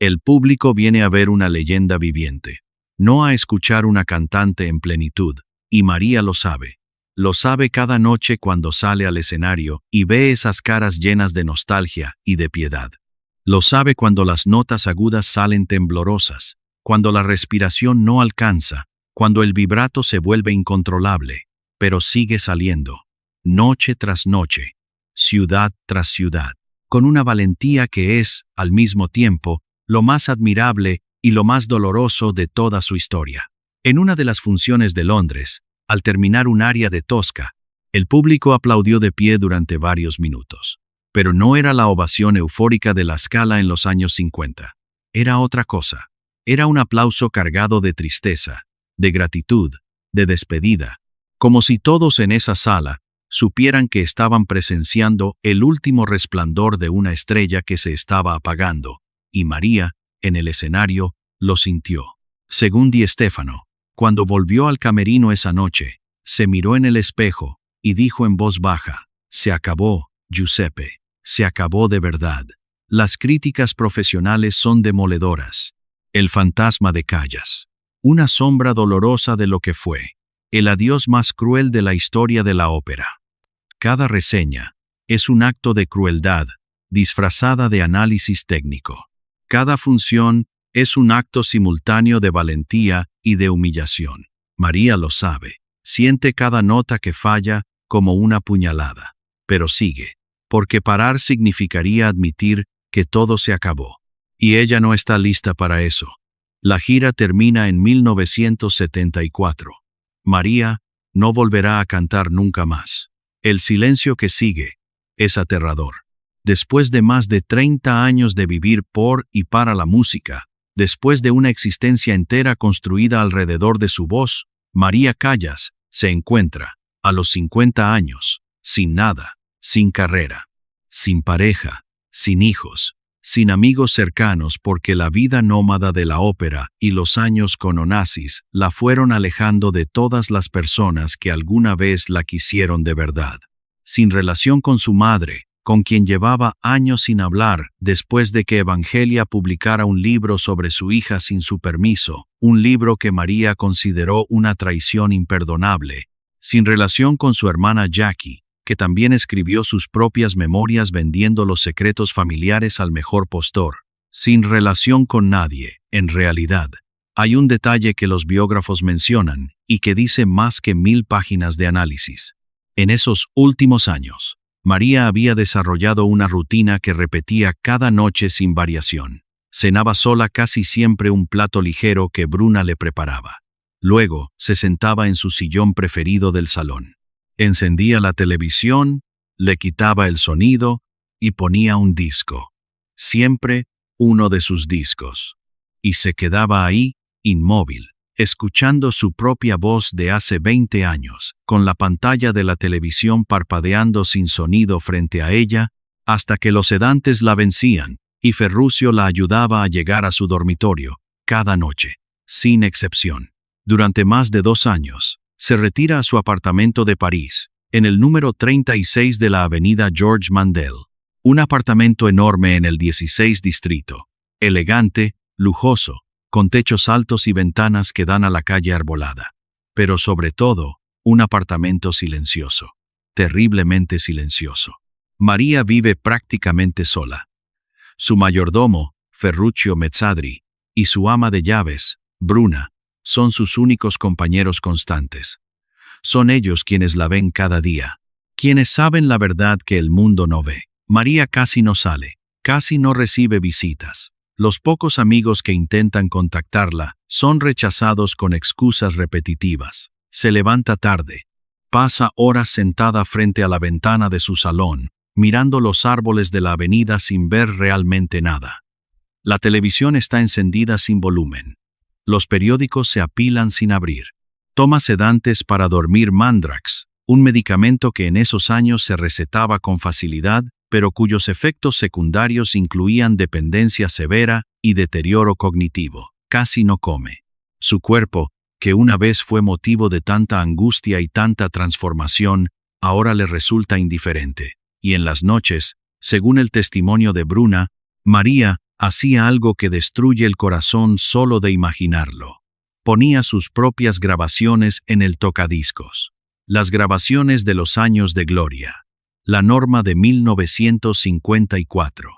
El público viene a ver una leyenda viviente, no a escuchar una cantante en plenitud, y María lo sabe. Lo sabe cada noche cuando sale al escenario y ve esas caras llenas de nostalgia y de piedad. Lo sabe cuando las notas agudas salen temblorosas, cuando la respiración no alcanza, cuando el vibrato se vuelve incontrolable, pero sigue saliendo, noche tras noche, ciudad tras ciudad, con una valentía que es, al mismo tiempo, lo más admirable y lo más doloroso de toda su historia. En una de las funciones de Londres, al terminar un aria de Tosca, el público aplaudió de pie durante varios minutos. Pero no era la ovación eufórica de la Scala en los años 50. Era otra cosa. Era un aplauso cargado de tristeza, de gratitud, de despedida, como si todos en esa sala supieran que estaban presenciando el último resplandor de una estrella que se estaba apagando, y María, en el escenario, lo sintió. Según Di Stefano, cuando volvió al camerino esa noche, se miró en el espejo y dijo en voz baja: «Se acabó, Giuseppe. Se acabó de verdad. Las críticas profesionales son demoledoras. El fantasma de Callas. Una sombra dolorosa de lo que fue. El adiós más cruel de la historia de la ópera». Cada reseña es un acto de crueldad disfrazada de análisis técnico. Cada función es un acto simultáneo de valentía y de humillación. María lo sabe. Siente cada nota que falla como una puñalada. Pero sigue. Porque parar significaría admitir que todo se acabó. Y ella no está lista para eso. La gira termina en 1974. María no volverá a cantar nunca más. El silencio que sigue es aterrador. Después de más de 30 años de vivir por y para la música, después de una existencia entera construida alrededor de su voz, María Callas se encuentra, a los 50 años, sin nada, sin carrera, sin pareja, sin hijos, sin amigos cercanos porque la vida nómada de la ópera y los años con Onassis la fueron alejando de todas las personas que alguna vez la quisieron de verdad. Sin relación con su madre, con quien llevaba años sin hablar después de que Evangelia publicara un libro sobre su hija sin su permiso, un libro que María consideró una traición imperdonable. Sin relación con su hermana Jackie, que también escribió sus propias memorias vendiendo los secretos familiares al mejor postor. Sin relación con nadie, en realidad. Hay un detalle que los biógrafos mencionan y que dice más que 1000 páginas de análisis. En esos últimos años, María había desarrollado una rutina que repetía cada noche sin variación. Cenaba sola casi siempre un plato ligero que Bruna le preparaba. Luego, se sentaba en su sillón preferido del salón. Encendía la televisión, le quitaba el sonido y ponía un disco. Siempre uno de sus discos. Y se quedaba ahí, inmóvil, escuchando su propia voz de hace 20 años, con la pantalla de la televisión parpadeando sin sonido frente a ella, hasta que los sedantes la vencían, y Ferruccio la ayudaba a llegar a su dormitorio, cada noche, sin excepción. Durante más de 2 años, se retira a su apartamento de París, en el número 36 de la avenida Georges Mandel. Un apartamento enorme en el 16 distrito, elegante, lujoso, con techos altos y ventanas que dan a la calle arbolada. Pero sobre todo, un apartamento silencioso, terriblemente silencioso. María vive prácticamente sola. Su mayordomo, Ferruccio Mezzadri, y su ama de llaves, Bruna, son sus únicos compañeros constantes. Son ellos quienes la ven cada día, quienes saben la verdad que el mundo no ve. María casi no sale, casi no recibe visitas. Los pocos amigos que intentan contactarla son rechazados con excusas repetitivas. Se levanta tarde, pasa horas sentada frente a la ventana de su salón, mirando los árboles de la avenida sin ver realmente nada. La televisión está encendida sin volumen. Los periódicos se apilan sin abrir. Toma sedantes para dormir Mandrax, un medicamento que en esos años se recetaba con facilidad, pero cuyos efectos secundarios incluían dependencia severa y deterioro cognitivo. Casi no come. Su cuerpo, que una vez fue motivo de tanta angustia y tanta transformación, ahora le resulta indiferente. Y en las noches, según el testimonio de Bruna, María hacía algo que destruye el corazón solo de imaginarlo. Ponía sus propias grabaciones en el tocadiscos. Las grabaciones de los años de gloria. La Norma de 1954.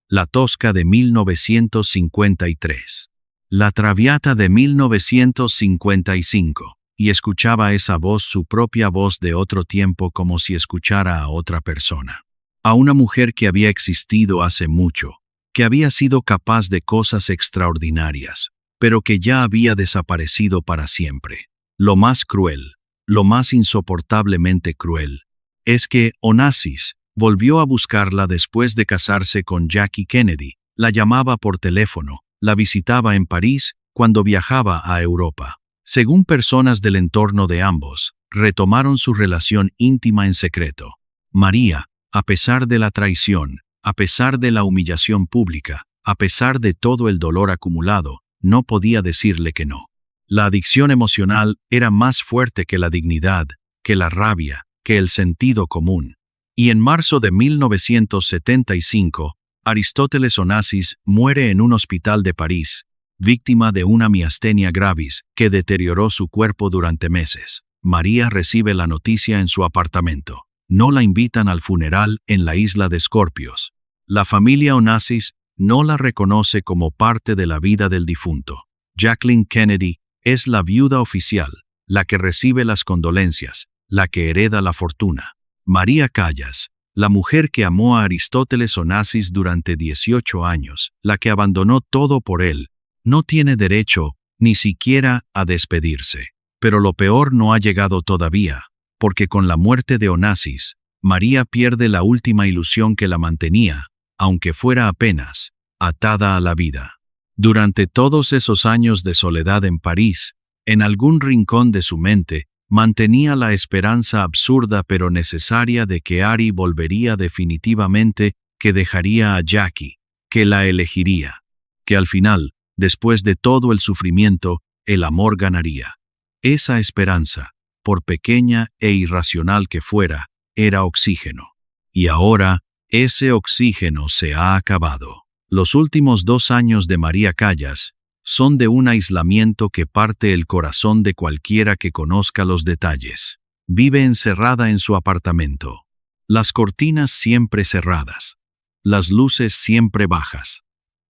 La Tosca de 1953. La Traviata de 1955. Y escuchaba esa voz, su propia voz de otro tiempo, como si escuchara a otra persona. A una mujer que había existido hace mucho, que había sido capaz de cosas extraordinarias, pero que ya había desaparecido para siempre. Lo más cruel, lo más insoportablemente cruel, es que Onassis volvió a buscarla después de casarse con Jackie Kennedy, la llamaba por teléfono, la visitaba en París cuando viajaba a Europa. Según personas del entorno de ambos, retomaron su relación íntima en secreto. María, a pesar de la traición, a pesar de la humillación pública, a pesar de todo el dolor acumulado, no podía decirle que no. La adicción emocional era más fuerte que la dignidad, que la rabia, que el sentido común. Y en marzo de 1975, Aristóteles Onassis muere en un hospital de París, víctima de una miastenia gravis que deterioró su cuerpo durante meses. María recibe la noticia en su apartamento. No la invitan al funeral en la isla de Escorpios. La familia Onassis no la reconoce como parte de la vida del difunto. Jacqueline Kennedy es la viuda oficial, la que recibe las condolencias, la que hereda la fortuna. María Callas, la mujer que amó a Aristóteles Onassis durante 18 años, la que abandonó todo por él, no tiene derecho ni siquiera a despedirse. Pero lo peor no ha llegado todavía, porque con la muerte de Onassis, María pierde la última ilusión que la mantenía, aunque fuera apenas, atada a la vida. Durante todos esos años de soledad en París, en algún rincón de su mente, mantenía la esperanza absurda pero necesaria de que Ari volvería definitivamente, que dejaría a Jackie, que la elegiría, que al final, después de todo el sufrimiento, el amor ganaría. Esa esperanza, por pequeña e irracional que fuera, era oxígeno. Y ahora, ese oxígeno se ha acabado. Los últimos 2 años de María Callas son de un aislamiento que parte el corazón de cualquiera que conozca los detalles. Vive encerrada en su apartamento. Las cortinas siempre cerradas. Las luces siempre bajas.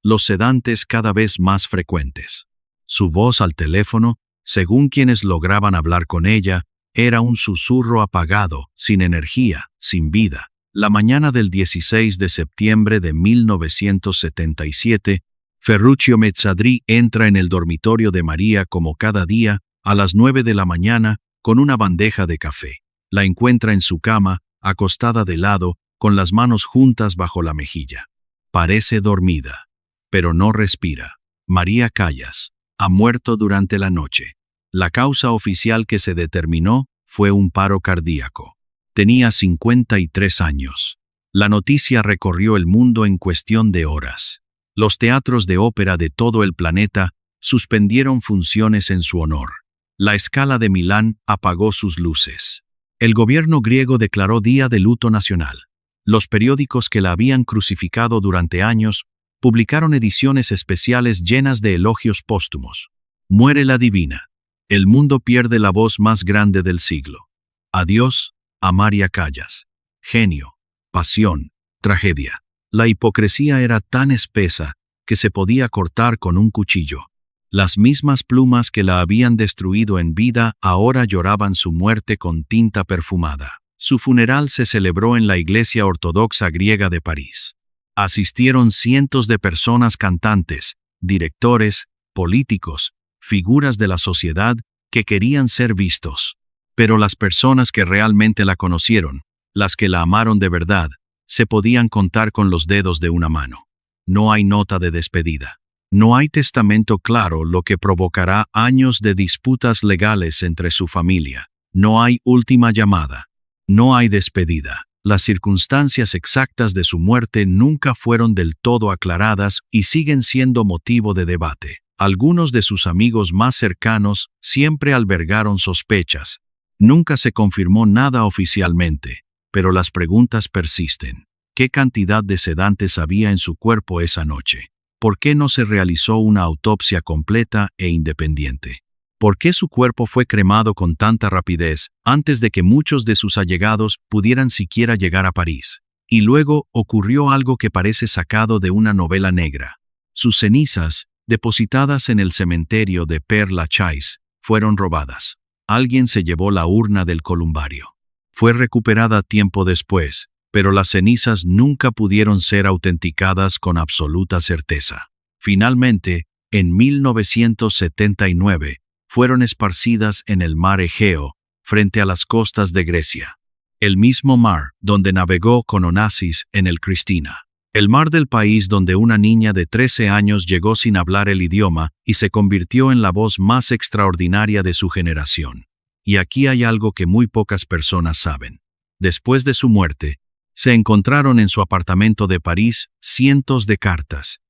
Los sedantes cada vez más frecuentes. Su voz al teléfono, según quienes lograban hablar con ella, era un susurro apagado, sin energía, sin vida. La mañana del 16 de septiembre de 1977, Ferruccio Mezzadri entra en el dormitorio de María como cada día, a las 9 de la mañana, con una bandeja de café. La encuentra en su cama, acostada de lado, con las manos juntas bajo la mejilla. Parece dormida, pero no respira. María Callas ha muerto durante la noche. La causa oficial que se determinó fue un paro cardíaco. Tenía 53 años. La noticia recorrió el mundo en cuestión de horas. Los teatros de ópera de todo el planeta suspendieron funciones en su honor. La Scala de Milán apagó sus luces. El gobierno griego declaró día de luto nacional. Los periódicos que la habían crucificado durante años publicaron ediciones especiales llenas de elogios póstumos. Muere la divina. El mundo pierde la voz más grande del siglo. Adiós a María Callas. Genio, pasión, tragedia. La hipocresía era tan espesa que se podía cortar con un cuchillo. Las mismas plumas que la habían destruido en vida ahora lloraban su muerte con tinta perfumada. Su funeral se celebró en la Iglesia Ortodoxa Griega de París. Asistieron cientos de personas, cantantes, directores, políticos, figuras de la sociedad que querían ser vistos. Pero las personas que realmente la conocieron, las que la amaron de verdad, se podían contar con los dedos de una mano. No hay nota de despedida. No hay testamento claro, lo que provocará años de disputas legales entre su familia. No hay última llamada. No hay despedida. Las circunstancias exactas de su muerte nunca fueron del todo aclaradas y siguen siendo motivo de debate. Algunos de sus amigos más cercanos siempre albergaron sospechas. Nunca se confirmó nada oficialmente, pero las preguntas persisten. ¿Qué cantidad de sedantes había en su cuerpo esa noche? ¿Por qué no se realizó una autopsia completa e independiente? ¿Por qué su cuerpo fue cremado con tanta rapidez antes de que muchos de sus allegados pudieran siquiera llegar a París? Y luego ocurrió algo que parece sacado de una novela negra. Sus cenizas, depositadas en el cementerio de Père Lachaise, fueron robadas. Alguien se llevó la urna del columbario. Fue recuperada tiempo después, pero las cenizas nunca pudieron ser autenticadas con absoluta certeza. Finalmente, en 1979, fueron esparcidas en el mar Egeo, frente a las costas de Grecia. El mismo mar donde navegó con Onassis en el Cristina. El mar del país donde una niña de 13 años llegó sin hablar el idioma y se convirtió en la voz más extraordinaria de su generación. Y aquí hay algo que muy pocas personas saben. Después de su muerte, se encontraron en su apartamento de París cientos de cartas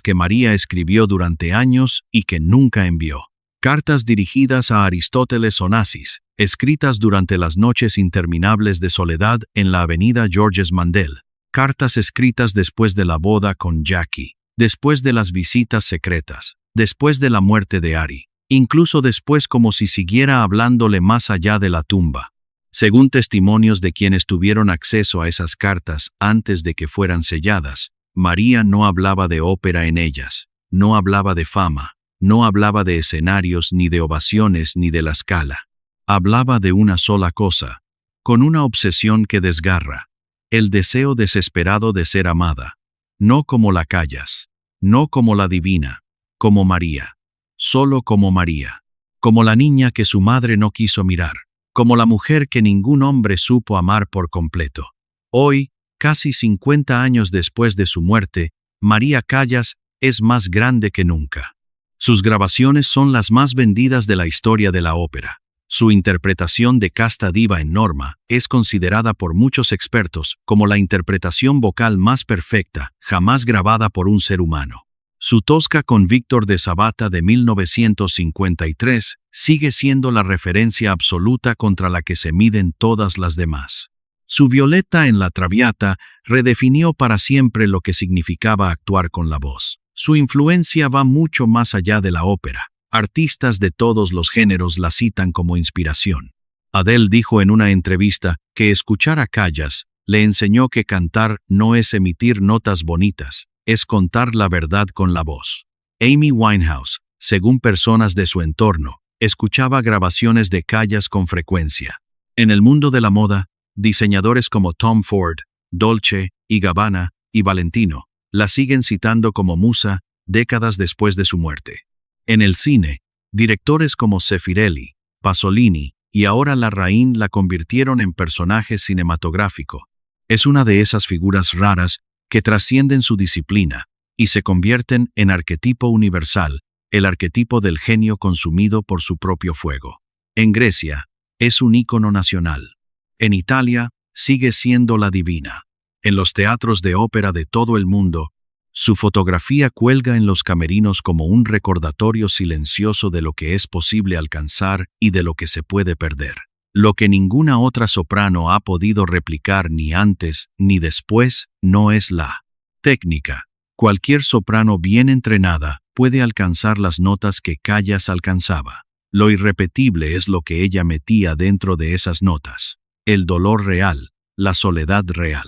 que María escribió durante años y que nunca envió. Cartas dirigidas a Aristóteles Onassis, escritas durante las noches interminables de soledad en la avenida Georges Mandel. Cartas escritas después de la boda con Jackie, después de las visitas secretas, después de la muerte de Ari, incluso después, como si siguiera hablándole más allá de la tumba. Según testimonios de quienes tuvieron acceso a esas cartas antes de que fueran selladas, María no hablaba de ópera en ellas, no hablaba de fama, no hablaba de escenarios ni de ovaciones ni de la Scala. Hablaba de una sola cosa, con una obsesión que desgarra: el deseo desesperado de ser amada, no como la Callas, no como la divina, como María, solo como María, como la niña que su madre no quiso mirar, como la mujer que ningún hombre supo amar por completo. Hoy, casi 50 años después de su muerte, María Callas es más grande que nunca. Sus grabaciones son las más vendidas de la historia de la ópera. Su interpretación de Casta Diva en Norma es considerada por muchos expertos como la interpretación vocal más perfecta jamás grabada por un ser humano. Su Tosca con Víctor de Sabata de 1953 sigue siendo la referencia absoluta contra la que se miden todas las demás. Su Violetta en la Traviata redefinió para siempre lo que significaba actuar con la voz. Su influencia va mucho más allá de la ópera. Artistas de todos los géneros la citan como inspiración. Adele dijo en una entrevista que escuchar a Callas le enseñó que cantar no es emitir notas bonitas, es contar la verdad con la voz. Amy Winehouse, según personas de su entorno, escuchaba grabaciones de Callas con frecuencia. En el mundo de la moda, diseñadores como Tom Ford, Dolce y Gabbana y Valentino la siguen citando como musa décadas después de su muerte. En el cine, directores como Zeffirelli, Pasolini y ahora Larraín la convirtieron en personaje cinematográfico. Es una de esas figuras raras que trascienden su disciplina y se convierten en arquetipo universal, el arquetipo del genio consumido por su propio fuego. En Grecia, es un ícono nacional. En Italia, sigue siendo la divina. En los teatros de ópera de todo el mundo, su fotografía cuelga en los camerinos como un recordatorio silencioso de lo que es posible alcanzar y de lo que se puede perder. Lo que ninguna otra soprano ha podido replicar ni antes ni después no es la técnica. Cualquier soprano bien entrenada puede alcanzar las notas que Callas alcanzaba. Lo irrepetible es lo que ella metía dentro de esas notas. El dolor real, la soledad real,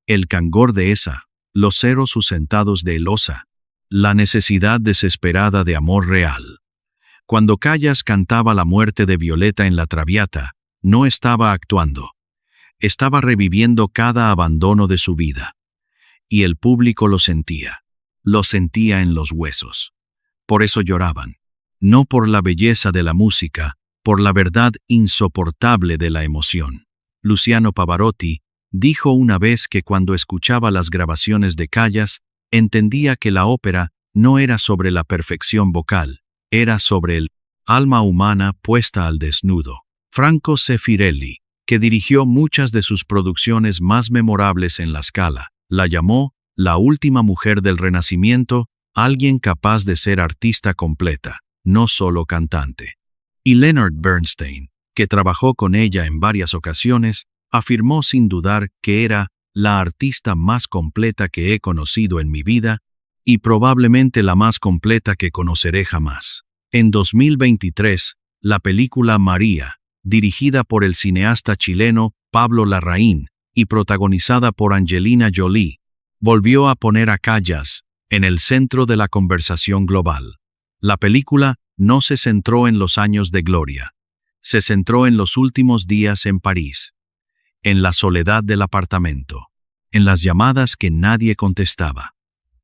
el cangor de esa, los ceros sustentados de Elosa, la necesidad desesperada de amor real. Cuando Callas cantaba la muerte de Violetta en la Traviata, no estaba actuando. Estaba reviviendo cada abandono de su vida. Y el público lo sentía en los huesos. Por eso lloraban. No por la belleza de la música, por la verdad insoportable de la emoción. Luciano Pavarotti dijo una vez que cuando escuchaba las grabaciones de Callas, entendía que la ópera no era sobre la perfección vocal, era sobre el alma humana puesta al desnudo. Franco Zeffirelli, que dirigió muchas de sus producciones más memorables en la Scala, la llamó la última mujer del Renacimiento, alguien capaz de ser artista completa, no solo cantante. Y Leonard Bernstein, que trabajó con ella en varias ocasiones, afirmó sin dudar que era la artista más completa que he conocido en mi vida y probablemente la más completa que conoceré jamás. En 2023, la película María, dirigida por el cineasta chileno Pablo Larraín y protagonizada por Angelina Jolie, volvió a poner a Callas en el centro de la conversación global. La película no se centró en los años de gloria, se centró en los últimos días en París, en la soledad del apartamento, en las llamadas que nadie contestaba,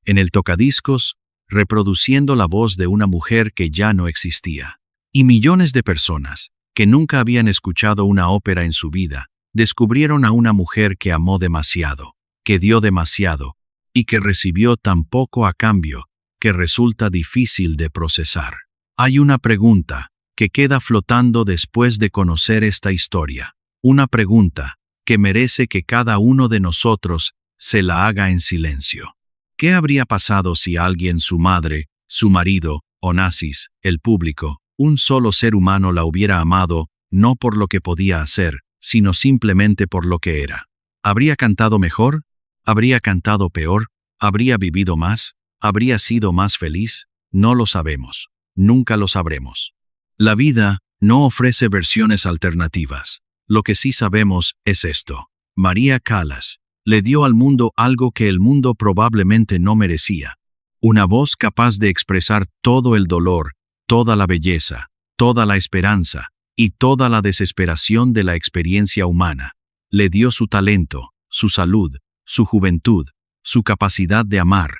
en el tocadiscos, reproduciendo la voz de una mujer que ya no existía. Y millones de personas, que nunca habían escuchado una ópera en su vida, descubrieron a una mujer que amó demasiado, que dio demasiado, y que recibió tan poco a cambio, que resulta difícil de procesar. Hay una pregunta que queda flotando después de conocer esta historia, una pregunta que merece que cada uno de nosotros se la haga en silencio. ¿Qué habría pasado si alguien, su madre, su marido, Onassis, el público, un solo ser humano la hubiera amado, no por lo que podía hacer, sino simplemente por lo que era? ¿Habría cantado mejor? ¿Habría cantado peor? ¿Habría vivido más? ¿Habría sido más feliz? No lo sabemos. Nunca lo sabremos. La vida no ofrece versiones alternativas. Lo que sí sabemos es esto. María Callas le dio al mundo algo que el mundo probablemente no merecía. Una voz capaz de expresar todo el dolor, toda la belleza, toda la esperanza y toda la desesperación de la experiencia humana. Le dio su talento, su salud, su juventud, su capacidad de amar.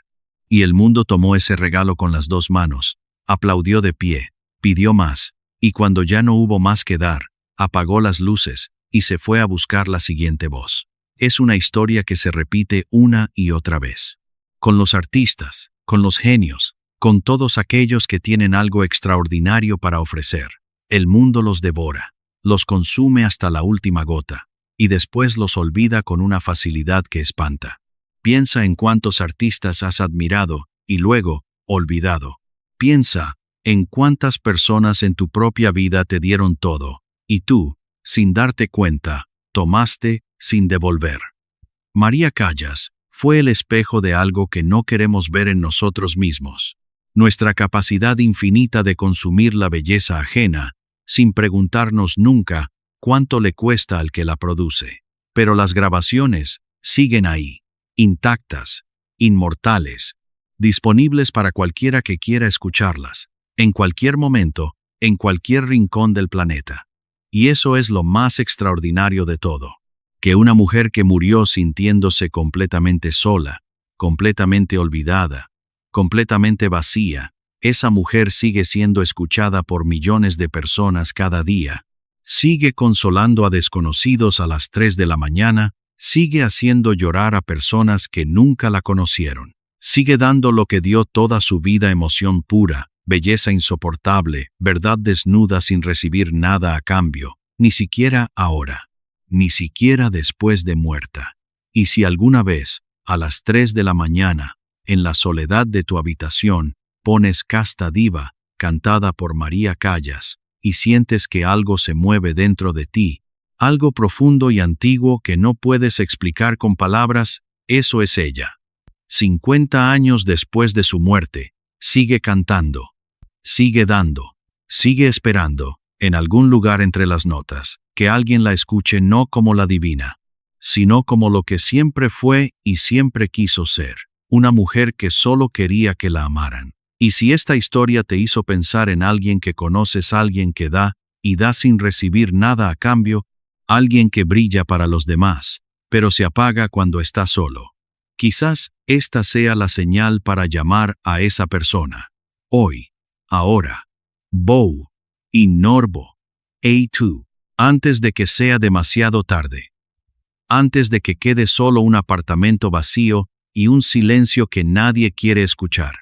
Y el mundo tomó ese regalo con las dos manos, aplaudió de pie, pidió más, y cuando ya no hubo más que dar, apagó las luces y se fue a buscar la siguiente voz. Es una historia que se repite una y otra vez. Con los artistas, con los genios, con todos aquellos que tienen algo extraordinario para ofrecer. El mundo los devora, los consume hasta la última gota, y después los olvida con una facilidad que espanta. Piensa en cuántos artistas has admirado y luego olvidado. Piensa en cuántas personas en tu propia vida te dieron todo, y tú, sin darte cuenta, tomaste sin devolver. María Callas fue el espejo de algo que no queremos ver en nosotros mismos. Nuestra capacidad infinita de consumir la belleza ajena, sin preguntarnos nunca cuánto le cuesta al que la produce. Pero las grabaciones siguen ahí, intactas, inmortales, disponibles para cualquiera que quiera escucharlas, en cualquier momento, en cualquier rincón del planeta. Y eso es lo más extraordinario de todo, que una mujer que murió sintiéndose completamente sola, completamente olvidada, completamente vacía, esa mujer sigue siendo escuchada por millones de personas cada día, sigue consolando a desconocidos a las 3 de la mañana, sigue haciendo llorar a personas que nunca la conocieron, sigue dando lo que dio toda su vida: emoción pura, belleza insoportable, verdad desnuda sin recibir nada a cambio, ni siquiera ahora, ni siquiera después de muerta. Y si alguna vez, a las 3 de la mañana, en la soledad de tu habitación, pones Casta Diva, cantada por María Callas, y sientes que algo se mueve dentro de ti, algo profundo y antiguo que no puedes explicar con palabras, eso es ella. 50 años después de su muerte, sigue cantando, sigue dando, sigue esperando, en algún lugar entre las notas, que alguien la escuche no como la divina, sino como lo que siempre fue y siempre quiso ser, una mujer que solo quería que la amaran. Y si esta historia te hizo pensar en alguien que conoces, alguien que da, y da sin recibir nada a cambio, alguien que brilla para los demás, pero se apaga cuando está solo, quizás esta sea la señal para llamar a esa persona. Hoy, ahora, Bow y Norbo, A2, antes de que sea demasiado tarde. Antes de que quede solo un apartamento vacío y un silencio que nadie quiere escuchar.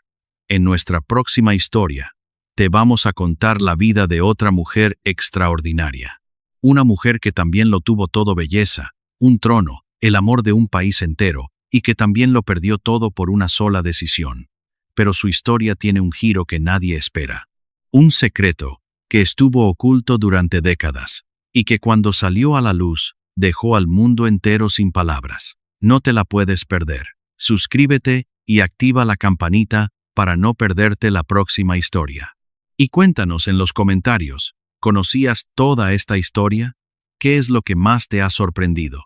En nuestra próxima historia, te vamos a contar la vida de otra mujer extraordinaria. Una mujer que también lo tuvo todo: belleza, un trono, el amor de un país entero, y que también lo perdió todo por una sola decisión. Pero su historia tiene un giro que nadie espera. Un secreto que estuvo oculto durante décadas, y que cuando salió a la luz, dejó al mundo entero sin palabras. No te la puedes perder. Suscríbete y activa la campanita para no perderte la próxima historia. Y cuéntanos en los comentarios, ¿conocías toda esta historia? ¿Qué es lo que más te ha sorprendido?